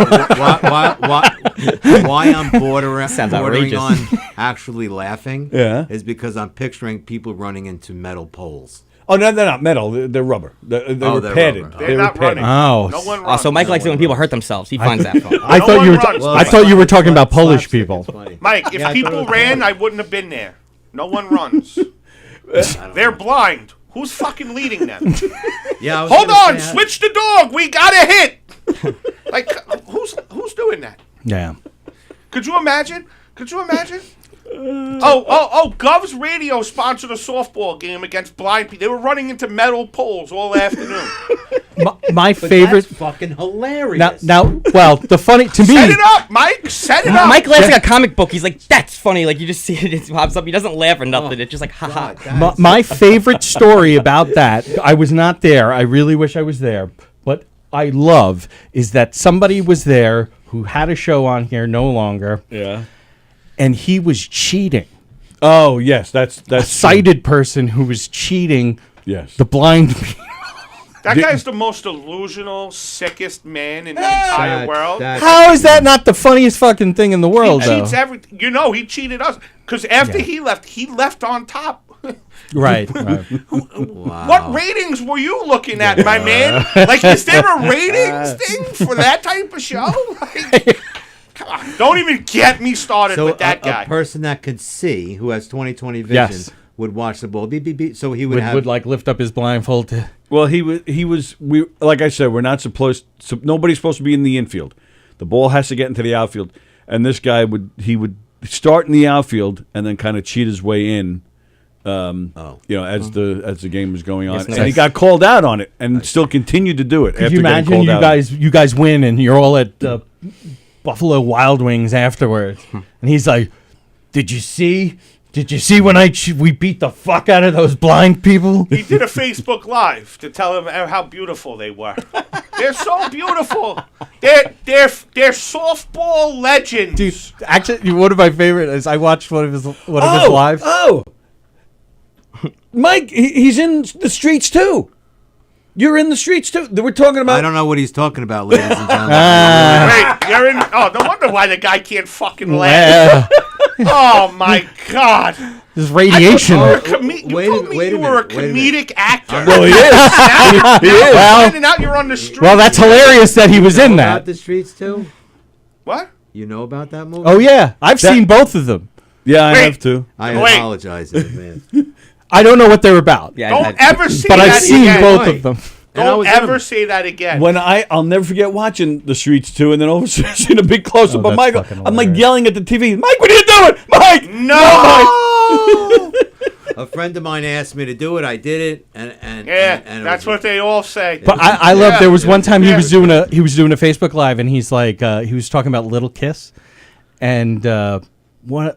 why I'm bordering outrageous. on actually laughing Yeah. is because I'm picturing people running into metal poles. Oh no, they're not metal. They're rubber. They were they're padded. rubber. They they're were not padded. running. Oh. No one Oh, runs. so Mike likes it when people hurt themselves. He finds that fun. I No thought one you were. runs. I thought you were talking about Polish Slapstick, people. it's funny. Mike, if Yeah, I thought people it was ran, funny. I wouldn't have been there. No one runs. They're blind. Who's fucking leading them? Yeah. I was Hold gonna on, say, switch the dog. We got a hit. Like who's doing that? Yeah. Could you imagine? Oh, Gov's Radio sponsored a softball game against blind people. They were running into metal poles all afternoon. My But favorite. That's fucking hilarious. Now, well, the funny to me. Set it up, Mike. Set it up. Mike laughs like a comic book. He's like, "That's funny." Like you just see it pops up. He doesn't laugh or nothing. It's just like, haha. My favorite story about that, I was not there. I really wish I was there. But I love is that somebody was there who had a show on here no longer, Yeah. and he was cheating. Oh yes, that's A sighted person who was cheating yes. the blind people. That guy's the most delusional, sickest man in the entire world. How is that not the funniest fucking thing in the world, He though? cheats everything. You know, he cheated us. Because after he left on top. Right. Wow. What ratings were you looking at, my man? Like, is there a ratings thing for that type of show? Like, come on. Don't even get me started So with that a guy. person that could see, who has 20/20 vision, Yes. would watch the ball. Beep, beep, beep. So he would have. Would like lift up his blindfold to. Well, he was. We like I said, we're not supposed. Nobody's supposed to be in the infield. The ball has to get into the outfield, and this guy would start in the outfield and then kind of cheat his way in. As the game was going on, Yes, and he got called out on it, and still continued to do it. Could after you getting imagine called out. you guys win and you're all at Buffalo Wild Wings afterwards, and he's like, "Did you see? Did you see when we beat the fuck out of those blind people?" He did a Facebook Live to tell them how beautiful they were. They're so beautiful. They're softball legends. Dude, actually, one of my favorite is I watched one of his lives. Oh, Mike, he's in the streets too. You're in the streets too. We're talking about. I don't know what he's talking about, ladies and gentlemen. Wait, you're in. Oh, no wonder why the guy can't fucking laugh. Oh my God. This radiation. You told me you were a comedic actor. Well, he is. He is. Well, Finding out you're on the street. Well, that's hilarious that he was in that. About the streets too. What? You know about that movie? Oh yeah, I've seen both of them. Yeah, I have too. I apologize in advance. I don't know what they're about. Yeah, Don't ever say but that I've seen again. both of them. Don't ever say that again. When I'll never forget watching the streets too, and then all of a sudden seeing a big close up of that's Michael. fucking I'm like hilarious. yelling at the TV. Mike, what are you doing? Mike, No. A friend of mine asked me to do it. I did it, and it that's was- what they all say. But I love. There was one time he was doing a Facebook Live, and he's like he was talking about Little Kiss, and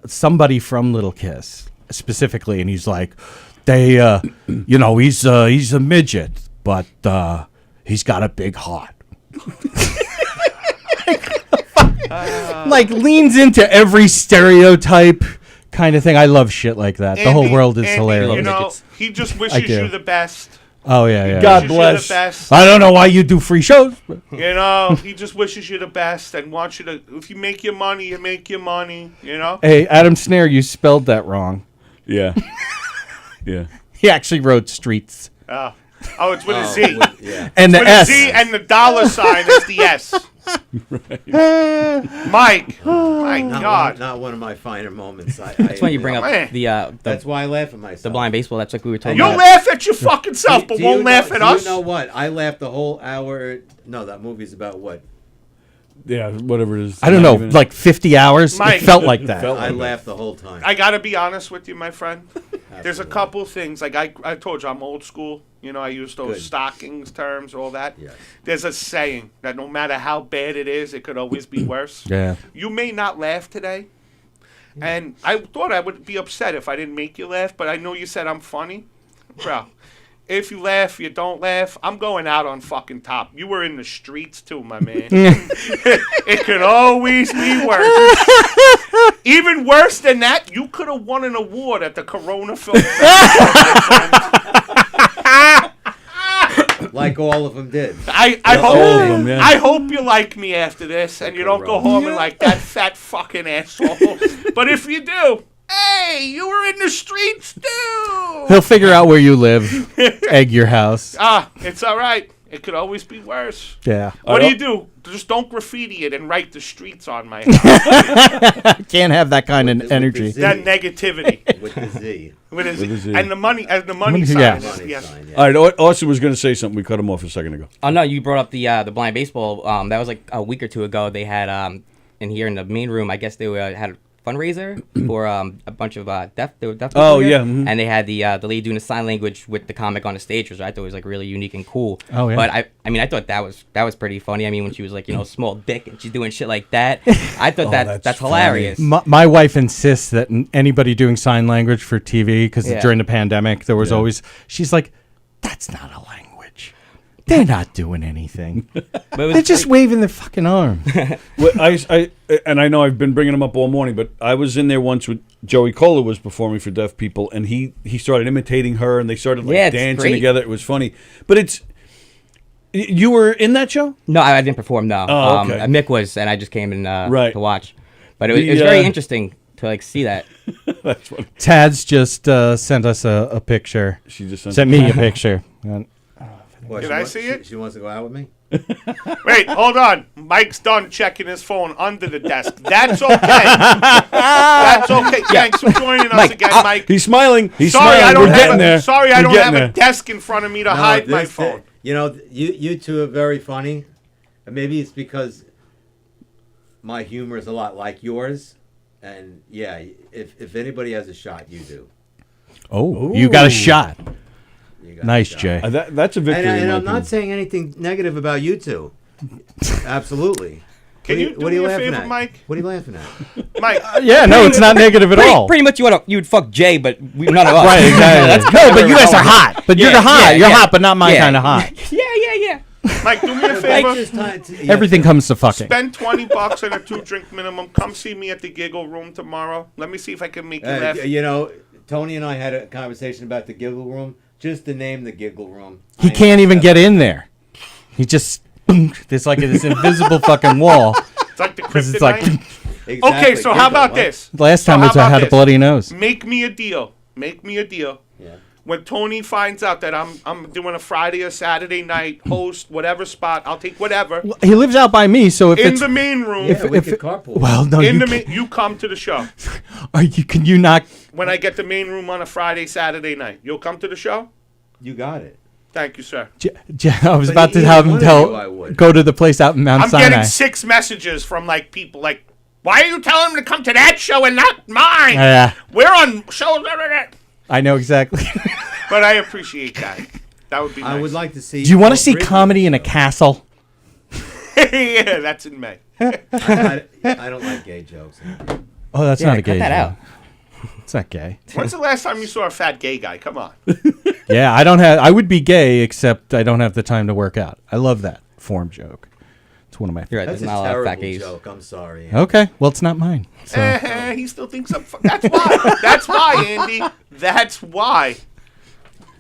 somebody from Little Kiss specifically, and he's like, they he's a midget, but he's got a big heart. Like leans into every stereotype kind of thing. I love shit like that. The whole world is hilarious. You know, he just wishes you the best. Oh yeah. God Wishes bless. you the best. I don't know why you do free shows. You know, he just wishes you the best and wants you to. If you make your money, you make your money. You know. Hey, Adam Snare, you spelled that wrong. Yeah. Yeah. He actually wrote streets. Oh, it's with a Z. Yeah. And the with S. a Z and the dollar sign is the S. Mike, my God. Not one of my finer moments. That's when you bring up the That's why I laugh at myself. the blind baseball. That's like we were talking You'll about. laugh at your fucking self, but won't laugh at us. You know what? I laughed the whole hour. No, that movie's about what? Yeah, whatever it is. I don't know, like 50 hours. Mike. It felt like that. I laughed the whole time. I gotta be honest with you, my friend. There's a couple things. Like I told you, I'm old school. You know, I use those Good. stockings terms, all that. Yes. There's a saying that no matter how bad it is, it could always be worse. Yeah. You may not laugh today, and I thought I would be upset if I didn't make you laugh, but I know you said I'm funny. Bro, if you laugh, you don't laugh, I'm going out on fucking top. You were in the streets too, my man. It could always be worse. Even worse than that, you could have won an award at the Corona Film Festival. Like all of them did. I hope you like me after this, and you don't go home and like that fat fucking asshole. But if you do, hey, you were in the streets too. He'll figure out where you live, egg your house. It's all right. It could always be worse. Yeah. What do? Just don't graffiti it and write the streets on my house. Can't have that kind of energy. That negativity. With the Z. With a Z. With a Z. And the money sign. Yeah. Is, yes. All right, Austin was going to say something. We cut him off a second ago. Oh no, you brought up the blind baseball. That was like a week or two ago. They had in here in the main room. I guess they had a fundraiser for a bunch of deaf people. Oh, here. yeah, mhm. And they had the lady doing the sign language with the comic on the stage, which I thought was like really unique and cool. Oh, yeah. But I mean I thought that was pretty funny. I mean when she was like small dick and she's doing shit like that, I thought that's hilarious. My wife insists that anybody doing sign language for TV, because during the pandemic there was always, she's like, that's not a language. They're not doing anything. They're just waving their fucking arm. Well, I know I've been bringing him up all morning, but I was in there once with Joey Cola was performing for deaf people, and he started imitating her, and they started dancing together. It was funny, but you were in that show? No, I didn't perform. No, oh, okay. Mick was, and I just came in to watch. But it was very interesting to see that. That's funny. Tad's just sent us a picture. She just sent me a picture. Did I see it? She wants to go out with me? Wait, hold on. Mike's done checking his phone under the desk. That's okay. That's okay. Thanks for joining us again, Mike. He's smiling. He's sorry, smiling. I don't have a desk in front of me to hide my phone. You know, you two are very funny. And maybe it's because my humor is a lot like yours. And yeah, if anybody has a shot, you do. Oh, you got a shot. Nice, Jay. That's a victory. And I'm not saying anything negative about you two. Absolutely. Can you do me a favor, Mike? What are you laughing at? Mike. Yeah, no, it's not negative at all. Pretty much you'd fuck Jay, but none of us. Right, exactly. No, but you guys are hot. But you're hot. You're hot, but not my kind of hot. Yeah. Mike, do me a favor. Everything comes to fucking. Spend $20 on a 2-drink minimum. Come see me at the Giggle Room tomorrow. Let me see if I can make you laugh. You know, Tony and I had a conversation about the Giggle Room. Just the name, the Giggle Room. He can't even get in there. He just there's like this invisible fucking wall. It's like the It's like Exactly. Okay, so how about this? Last time I had a bloody nose. Make me a deal. Make me a deal. Yeah. When Tony finds out that I'm doing a Friday or Saturday night host, whatever spot, I'll take whatever. Well, he lives out by me, so if in it's the main room, we could carpool. Well, no, you come to the show. Can you not? When I get the main room on a Friday, Saturday night, you'll come to the show. You got it. Thank you, sir. I was about to have him go to the place out in Mount Sinai. I'm getting 6 messages from like people like, why are you telling him to come to that show and not mine? Yeah. We're on shows. I know exactly. But I appreciate that. That would be nice. I would like to see. Do you want to see comedy in a castle? Yeah, that's in May. I don't like gay jokes. Oh, that's not a gay that joke. out. It's not gay. When's the last time you saw a fat gay guy? Come on. Yeah, I would be gay, except I don't have the time to work out. I love that form joke. It's one of my favorites. That's a terrible joke. I'm sorry. Okay, well, it's not mine. So. He still thinks I'm. That's why. That's why, Andy. That's why.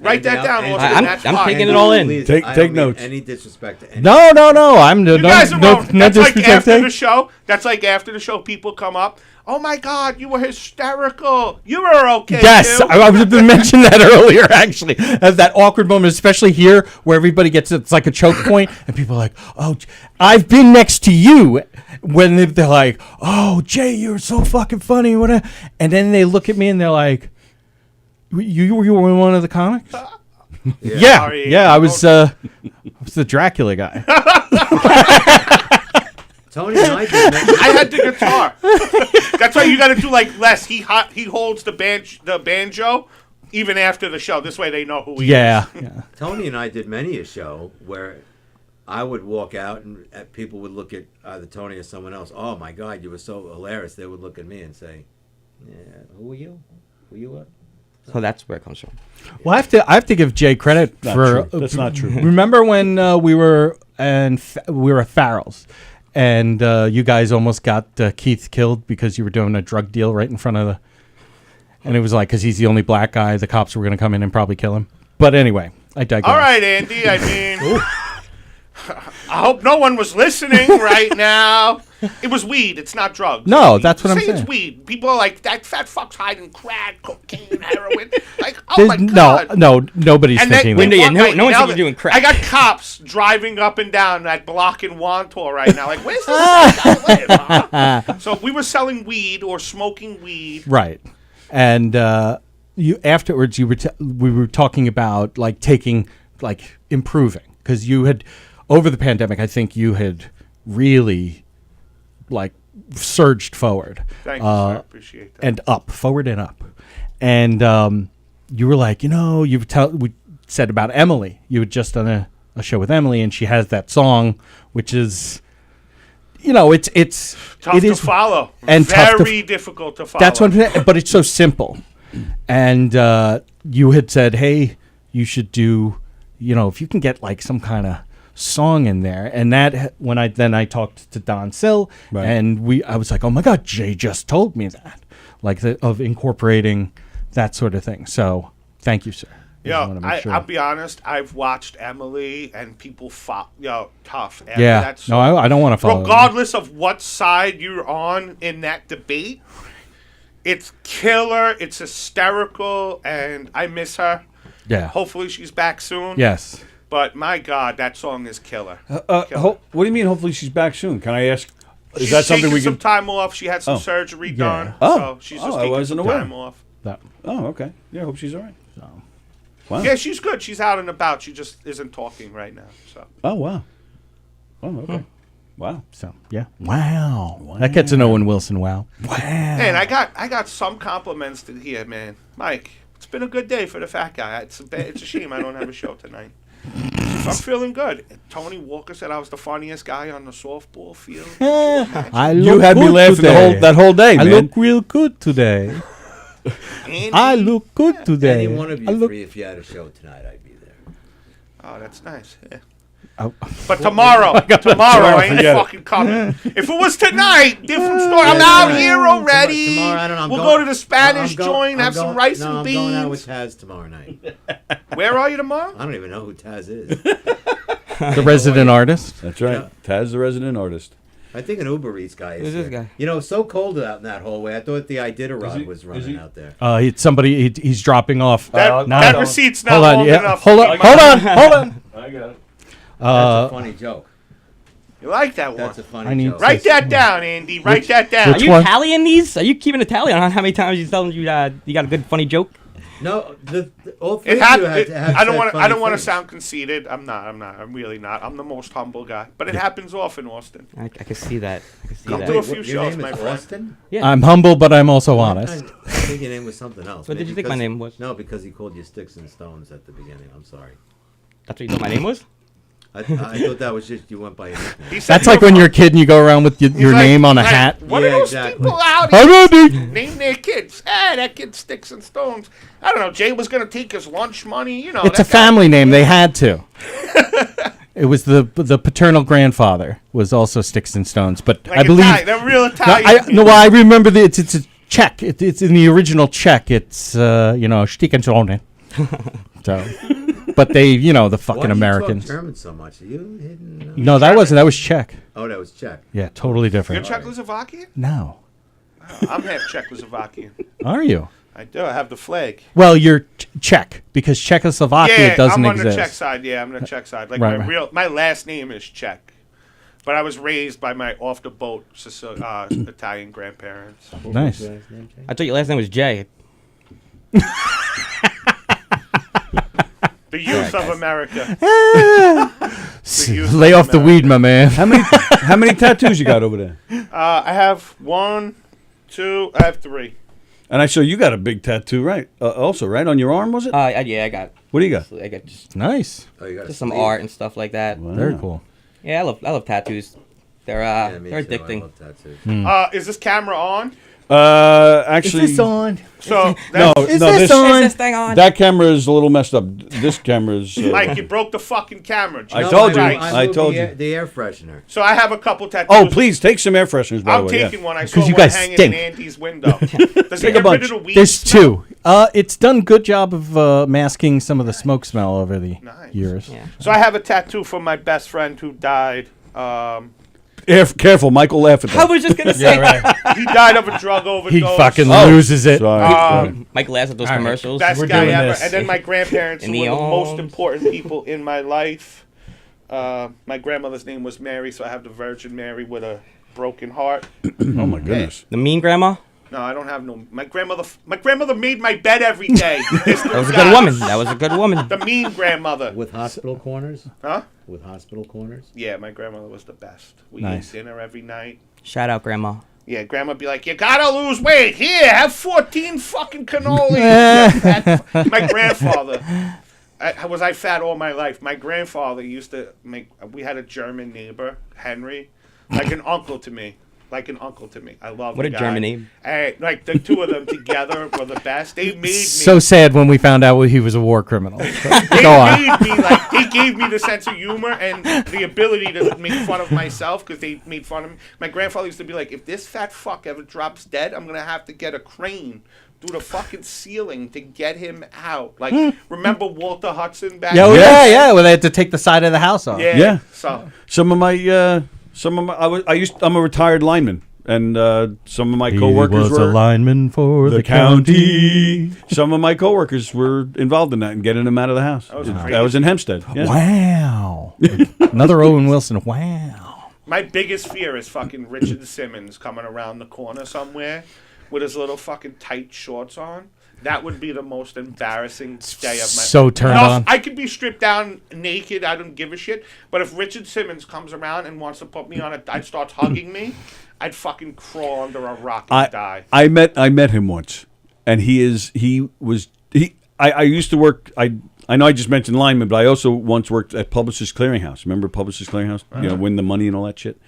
Write that down, Austin. That's why. I'm taking it all in. Please, Take notes. Any disrespect to any. No. I'm You guys are wrong. no That's like after disrespecting. the show. That's like after the show. People come up. Oh my God, you were hysterical. You were okay. Yes, too. I was going to mention that earlier, actually. As that awkward moment, especially here, where everybody gets, it's like a choke point, and people are like, oh, I've been next to you. When they're like, oh, Jay, you're so fucking funny. Whatever. And then they look at me and they're like, you were one of the comics? Yeah, I was the Dracula guy. Tony and I did I had the guitar. That's why you got to do like less. He holds the banjo even after the show. This way they know who he is. Yeah. Tony and I did many a show where I would walk out and people would look at either Tony or someone else. Oh my God, you were so hilarious. They would look at me and say, "Yeah, who are you? Who you are?" So that's where it comes from. Well, I have to give Jay credit for. That's not true. Remember when we were at Farrell's, and you guys almost got Keith killed because you were doing a drug deal right in front of the. And it was like because he's the only black guy, the cops were going to come in and probably kill him. But anyway, I digress. All right, Andy. I mean, I hope no one was listening right now. It was weed. It's not drugs. No, that's what I'm saying. saying. It's weed. People are like, that fat fuck's hiding crack, cocaine, heroin. Like, oh my God. No, nobody's thinking that. No one's thinking doing crack. I got cops driving up and down that block in Wantor right now. Like, where's this guy live? Huh? So we were selling weed or smoking weed. Right. And you afterwards, we were talking about like improving because you had over the pandemic. I think you had really like surged forward. Thank you, sir. I appreciate that. And forward and up. And you were like, we said about Emily. You had just done a show with Emily, and she has that song, which is, it's tough to follow and very difficult to follow. That's what I'm saying, but it's so simple. And you had said, hey, you should do, if you can get like some kind of song in there. And that when I talked to Don Sill, right. And I was like, oh my God, Jay just told me that, like of incorporating that sort of thing. So thank you, sir. I'll be honest. I've watched Emily and people tough. After yeah. that song. No, I don't want to follow. Regardless of what side you're on in that debate, it's killer. It's hysterical, and I miss her. Yeah. Hopefully she's back soon. Yes. But my God, that song is killer. What do you mean? Hopefully she's back soon. Can I ask? Is that something we can? Some time off. She had some surgery done. Oh. So she's just taking some time off. Oh, okay. Yeah, I hope she's all right. So. Wow. Yeah, she's good. She's out and about. She just isn't talking right now. So. Oh wow. Oh okay. Wow. So yeah. Wow. That gets an Owen Wilson. Wow. Wow. Man, I got some compliments to hear, man. Mike, it's been a good day for the fat guy. It's a shame I don't have a show tonight. I'm feeling good. Tony Walker said I was the funniest guy on the softball field. You had me laughing that whole day, man. I look real good today. I look good today. Any one of you three, if you had a show tonight, I'd be there. Oh, that's nice. Yeah. But tomorrow, I ain't fucking coming. If it was tonight, different story. I'm out here already. Tomorrow, I don't know. We'll go to the Spanish joint, have some rice and beans. I'm going out with Taz tomorrow night. Where are you tomorrow? I don't even know who Taz is. The resident artist. That's right. Taz, the resident artist. I think an Uber Eats guy is Who's this here. guy? You know, it's so cold out in that hallway. I thought the Iditarod was running out there. It's somebody. He's dropping off. That receipt's not hold on, long enough. Hold on. Hold on. Hold on. I got it. That's a funny joke. You like that one? That's a funny joke. Write that down, Andy. Write that down. Are you tallying these? Are you keeping a tally on how many times he's telling you you got a good funny joke? No, all three of you have I don't want. I don't want to things. sound conceited. I'm not. I'm really not. I'm the most humble guy. But it happens often, Austin. I can see that. Come to a few shows, my friend. Austin? Yeah. I'm humble, but I'm also honest. I think your name was something else. What did you think my name was? No, because he called you Sticks and Stones at the beginning. I'm sorry. That's what you thought my name was? I thought that was just you went by your nickname. That's like when you're a kid and you go around with your name on a hat. What are those people out I'm here Andy. name their kids? That kid Sticks and Stones. I don't know. Jay was going to take his lunch money. You know. It's a family name. They had to. It was the paternal grandfather was also Sticks and Stones, but Like I believe They're real Italian. I remember it's a Czech. It's in the original Czech. It's Stick and Stones. So, but they the fucking Why do you Americans. talk German so much? Are you hidden? No, that wasn't. That was Czech. Oh, that was Czech. Yeah, totally You're different. Czechoslovakian? No. I'm half Czechoslovakian. Are you? I do. I have the flag. Well, you're Czech because Czechoslovakia doesn't I'm on exist. the Czech side. Yeah, I'm on the Czech side. Like Right. my last name is Czech, but I was raised by my off the boat Italian grandparents. Nice. I thought your last name was Jay. The youth of America. Lay off the weed, my man. How many tattoos you got over there? I have 1, 2. I have 3. And I saw you got a big tattoo, right? Also, right on your arm, was it? Yeah, I got. What do you got? I got just Nice. Oh, you got some art and stuff like that. Wow. Very cool. Yeah, I love tattoos. They're me they're too. I addicting. love tattoos. Is this camera on? Actually, Is this on? So no, Is no. this on? Is this thing on? That camera is a little messed up. This camera is. Mike, you broke the fucking camera. I Jesus told you. Christ. I moved told the you. The air freshener. So I have a couple tattoos. Oh, please take some air fresheners. By I'm the way, taking one. I saw 'Cause you one guys hanging stink. in Andy's window. Does it Take a get bunch. rid of the weed There's smell? 2. It's done good job of masking some of the smoke smell over the years. Yeah. So I have a tattoo from my best friend who died. Careful, Michael. Laugh at that. I was just gonna say. He died of a drug overdose. He fucking Oh, loses it. Sorry. Mike laughs at those All right. commercials. Best We're guy doing ever. this. And then my grandparents In who the were the most arms. important people in my life. My grandmother's name was Mary, so I have the Virgin Mary with a broken heart. Oh my goodness. The mean grandma. No, I don't have no. My grandmother made my bed every day. That was a good woman. That was a good woman. The mean grandmother. With hospital corners? Huh? With hospital corners? Yeah, my grandmother was the best. We Nice. ate dinner every night. Shout out, grandma. Yeah, grandma'd be like, you gotta lose weight. Here, have 14 fucking cannolis. My grandfather, was I fat all my life? My grandfather used to make, we had a German neighbor, Henry, like an uncle to me. Like an uncle to me. I love What the a guy. German name. Like the two of them together were the best. They made me. So sad when we found out he was a war criminal. They Go on. made me like they gave me the sense of humor and the ability to make fun of myself because they made fun of me. My grandfather used to be like, if this fat fuck ever drops dead, I'm gonna have to get a crane through the fucking ceiling to get him out. Like, remember Walter Hudson back? Yeah, then? yeah. Well, they had to take the side of the house off. Yeah. So I'm a retired lineman, and some of my He coworkers was were a lineman for the county. Some of my coworkers were involved in that and getting him out of the house. That was in Hempstead. Yeah. Wow. Another Owen Wilson. Wow. My biggest fear is fucking Richard Simmons coming around the corner somewhere with his little fucking tight shorts on. That would be the most embarrassing day of my life. So turned on. I could be stripped down naked. I don't give a shit. But if Richard Simmons comes around and wants to put me on and starts hugging me, I'd fucking crawl under a rock and die. I met him once, and I used to work. I know I just mentioned lineman, but I also once worked at Publishers Clearinghouse. Remember Publishers Clearinghouse? You know, win the money and all that shit.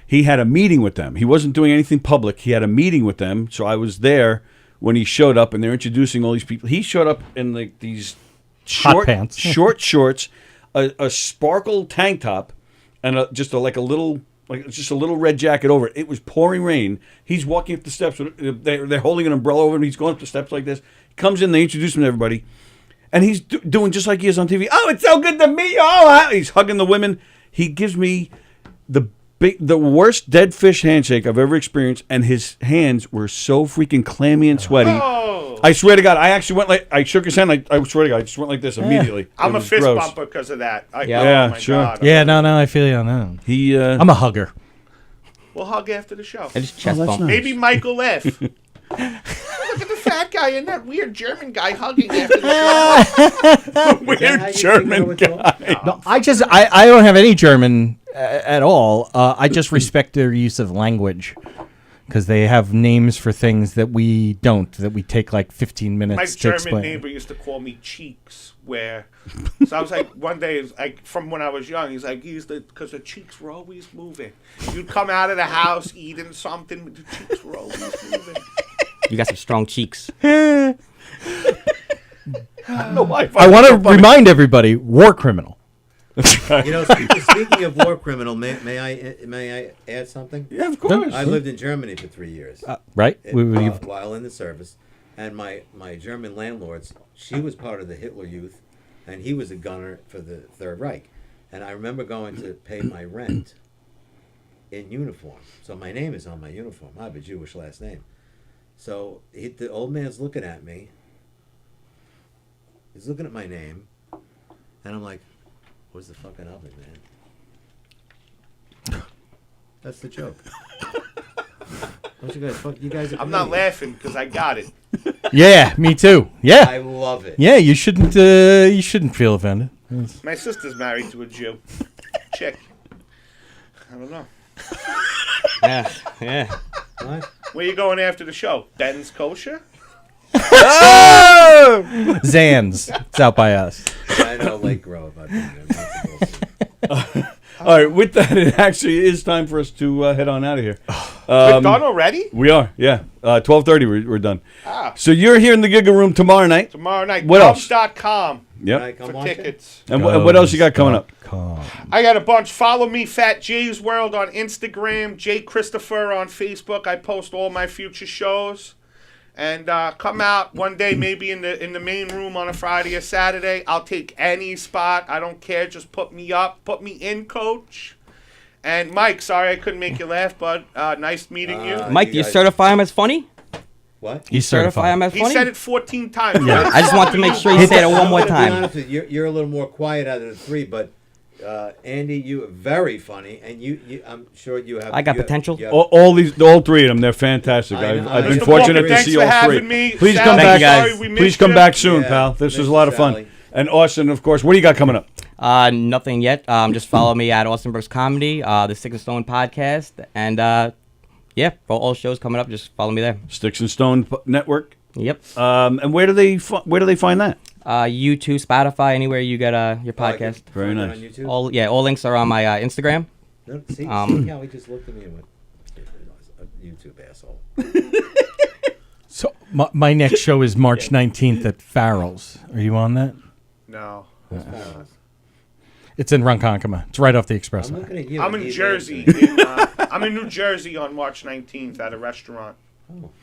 He had a meeting with them. He wasn't doing anything public. He had a meeting with them, so I was there when he showed up, and they're introducing all these people. He showed up in like these Hot pants. short shorts, a sparkle tank top and just a little red jacket over it. It was pouring rain. He's walking up the steps. They're holding an umbrella over him. He's going up the steps like this. He comes in. They introduce him to everybody. And he's doing just like he is on TV. Oh, it's so good to meet you. Oh, he's hugging the women. He gives me the worst dead fish handshake I've ever experienced, and his hands were so freaking clammy and sweaty. Oh. I swear to God, I actually went I shook his hand. I swear to God, I just went like this immediately. I'm a fist gross. bumper because of that. Yeah, oh my sure. God. Yeah, no, I feel you on that. I'm a hugger. We'll hug after the show. I just chest bump. nice. Maybe Michael F. Look at the fat guy and that weird German guy hugging after the show. Weird German guy. No, I don't have any German at all. I just respect their use of language because they have names for things that we don't, that we take like 15 minutes My to German explain. neighbor used to call me Cheeks, so I was like, one day, like from when I was young, he's like, because the cheeks were always moving. You'd come out of the house eating something, but the cheeks were always moving. You got some strong cheeks. I don't know why. I want to remind everybody, war criminal. You know, speaking of war criminal, may I add something? Yeah, of course. I lived in Germany for 3 years. Right? While in the service. And my German landlords, she was part of the Hitler Youth, and he was a gunner for the Third Reich. And I remember going to pay my rent in uniform. So my name is on my uniform. I have a Jewish last name. So the old man's looking at me. He's looking at my name. And I'm like, where's the fucking oven, man? That's the joke. Don't you guys I'm not laughing because I got it. Yeah, me too. Yeah. I love it. Yeah, you shouldn't feel offended. My sister's married to a Jew. Chick. I don't know. Yeah. What? Where you going after the show? Ben's Kosher? Zan's. It's out by us. I know Lake Grove. I've been there. All right, with that, it actually is time for us to head on out of here. We're done already? We are, yeah. 12:30, we're done. Ah. So you're here in the Giga Room tomorrow night. Tomorrow night. What else? Cubs.com Yep. for tickets. And what else you got coming up? I got a bunch. Follow me, Fat J's World, on Instagram. J Christopher on Facebook. I post all my future shows. And come out one day, maybe in the main room on a Friday or Saturday. I'll take any spot. I don't care. Just put me up. Put me in, coach. And Mike, sorry I couldn't make you laugh, bud. Nice meeting you. Mike, do you certify him as funny? What? He's certify him as He funny? said it 14 times. Yeah. I just want to make sure you say it one more To be time. honest with you, you're a little more quiet out of the three, but Andy, you are very funny, and you I'm sure you have. I got you have- potential. you have- all three of them, they're fantastic. I know. I've been Mr. fortunate Walker, to thanks see for all having three. me. Please Sally, come back, sorry we missed Please come you. back soon, Yeah, pal. This was Mrs. a lot of fun. Sallie. And Austin, of course, what do you got coming up? Nothing yet. Just follow me at Austin Brooks Comedy, the Six and Stone podcast, and yeah, for all shows coming up, just follow me there. Sticks and Stone Network. Yep. And where do they find that? YouTube, Spotify, anywhere you get your podcast. Very Find it nice. on YouTube? All links are on my Instagram. No, see how he just looked at me and went, YouTube asshole. So my next show is March 19th at Farrell's. Are you on that? No. It's in Ronkonkoma. It's right off the I'm expressway. looking at you. I'm and in he's Jersey. answering. I'm in New Jersey on March 19th at a restaurant.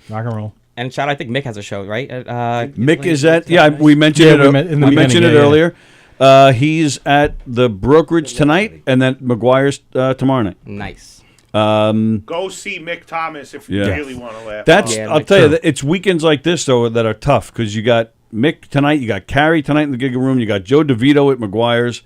Rock and roll. And shout, I think Mick has a show, right? Mick is at, we mentioned Yeah, it, we met in the we mentioned it beginning, yeah, earlier. He's at the Brokerage tonight and then McGuire's tomorrow night. Nice. Go see Mick Thomas if you Yeah. really want to laugh. That's Yeah, I'll like tell you, true. that it's weekends like this though that are tough because you got Mick tonight, you got Carrie tonight in the Giga Room, you got Joe DeVito at McGuire's.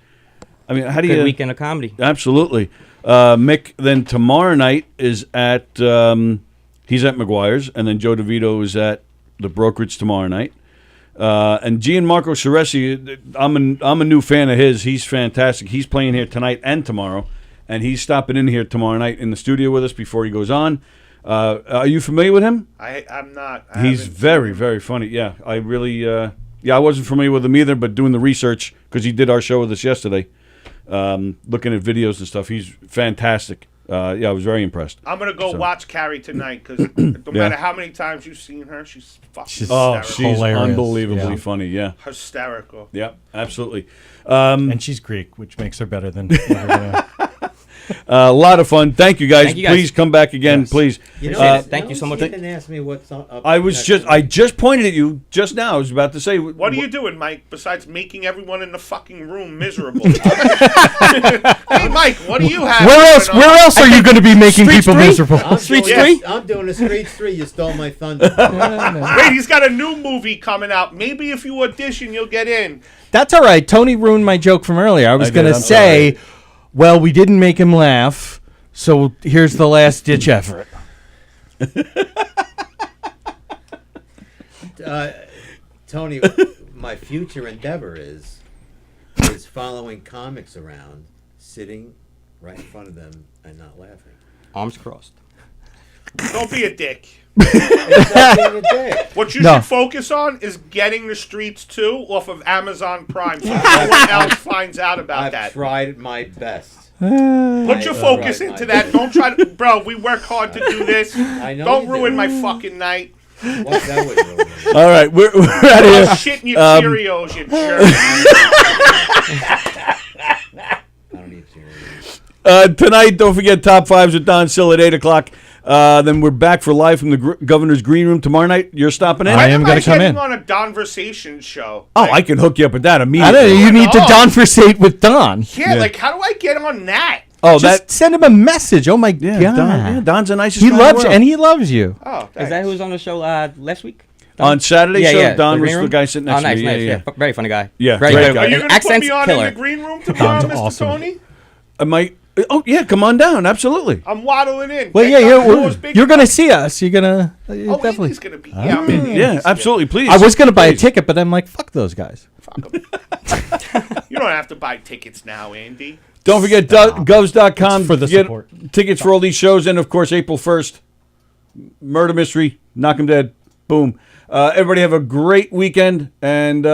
I mean, how do Good you? weekend of comedy. Absolutely. Mick then tomorrow night is at he's at McGuire's, and then Joe DeVito is at the Brokerage tomorrow night. And Gianmarco Ceresi, I'm a new fan of his. He's fantastic. He's playing here tonight and tomorrow, and he's stopping in here tomorrow night in the studio with us before he goes on. Are you familiar with him? I'm not. He's very, very funny. Yeah, I really. I wasn't familiar with him either, but doing the research because he did our show with us yesterday, looking at videos and stuff. He's fantastic. Yeah, I was very impressed. I'm gonna go So- watch Carrie tonight because no matter how many times you've seen her, she's fucking hysterical. She's unbelievably funny. Yeah, hysterical. Yeah, absolutely. And she's Greek, which makes her better than everyone. A lot of fun. Thank you guys. Thank you guys. Please come back again, please. You know, Thank you so much. You didn't ask me what's up. I just pointed at you just now. I was about to say. What are you doing, Mike? Besides making everyone in the fucking room miserable. Hey, Mike, what do you have? Where else are you going to be making people miserable? I'm doing a Street 3. You stole my thunder. Wait, he's got a new movie coming out. Maybe if you audition, you'll get in. That's all right. Tony ruined my joke from earlier. I was going to say, well, we didn't make him laugh, so here's the last ditch effort. Tony, my future endeavor is following comics around, sitting right in front of them and not laughing. Arms crossed. Don't be a dick. It's not being a dick. What you should focus on is getting the Streets 2 off of Amazon Prime so no one else finds out about that. I've tried my best. Put your focus into that. Don't try to... Bro, we work hard to do this. I know Don't you ruin do. my fucking night. What that would ruin it. All right, we're out of here. Oh, shit in your Cheerios, you jerk. I don't need Cheerios. Tonight, don't forget Top 5s with Don Sill at 8 o'clock. Then we're back for live from the Governor's Green Room tomorrow night. You're stopping in? I am going to come in. on a Donversation show. Oh, I can hook you up with that I immediately. don't know. You need to donversate with Don. Yeah, like, how do I get on that? Oh, Just send him a message. Oh, my God. Don's the nicest He guy in the loves you, world. and he loves you. Oh, Is that who was on the show last week? On Saturday, Yeah, Don the was Green the Room? guy sitting next Oh, nice, to me. nice. Yeah. Very funny guy. Yeah, Very great good. guy. Are you going to put Accent's me on killer. in the green room tomorrow, Don's Mr. awesome. Tony? Oh, yeah, come on down. Absolutely. I'm waddling in. Well, That yeah, door's big you're going to enough. see us. You're going to Oh, definitely. Andy's going to be. Yeah, I'm in. Yeah, absolutely. Please. I was going to buy a ticket, but I'm like, fuck those guys. Fuck 'em. You don't have to buy tickets now, Andy. Don't forget govs.com It's for the get support. tickets for all these shows. And, of course, April 1st, Murder Mystery, Knockem Dead, boom. Everybody have a great weekend, and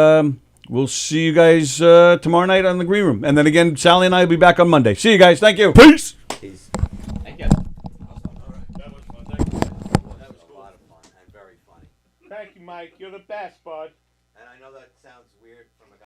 we'll see you guys tomorrow night on the Green Room. And then again, Sallie and I will be back on Monday. See you guys. Thank you. Peace. He's, Thank you. that was a lot of fun and very funny. Thank you, Mike. You're the best, bud. And I know that sounds weird from a guy.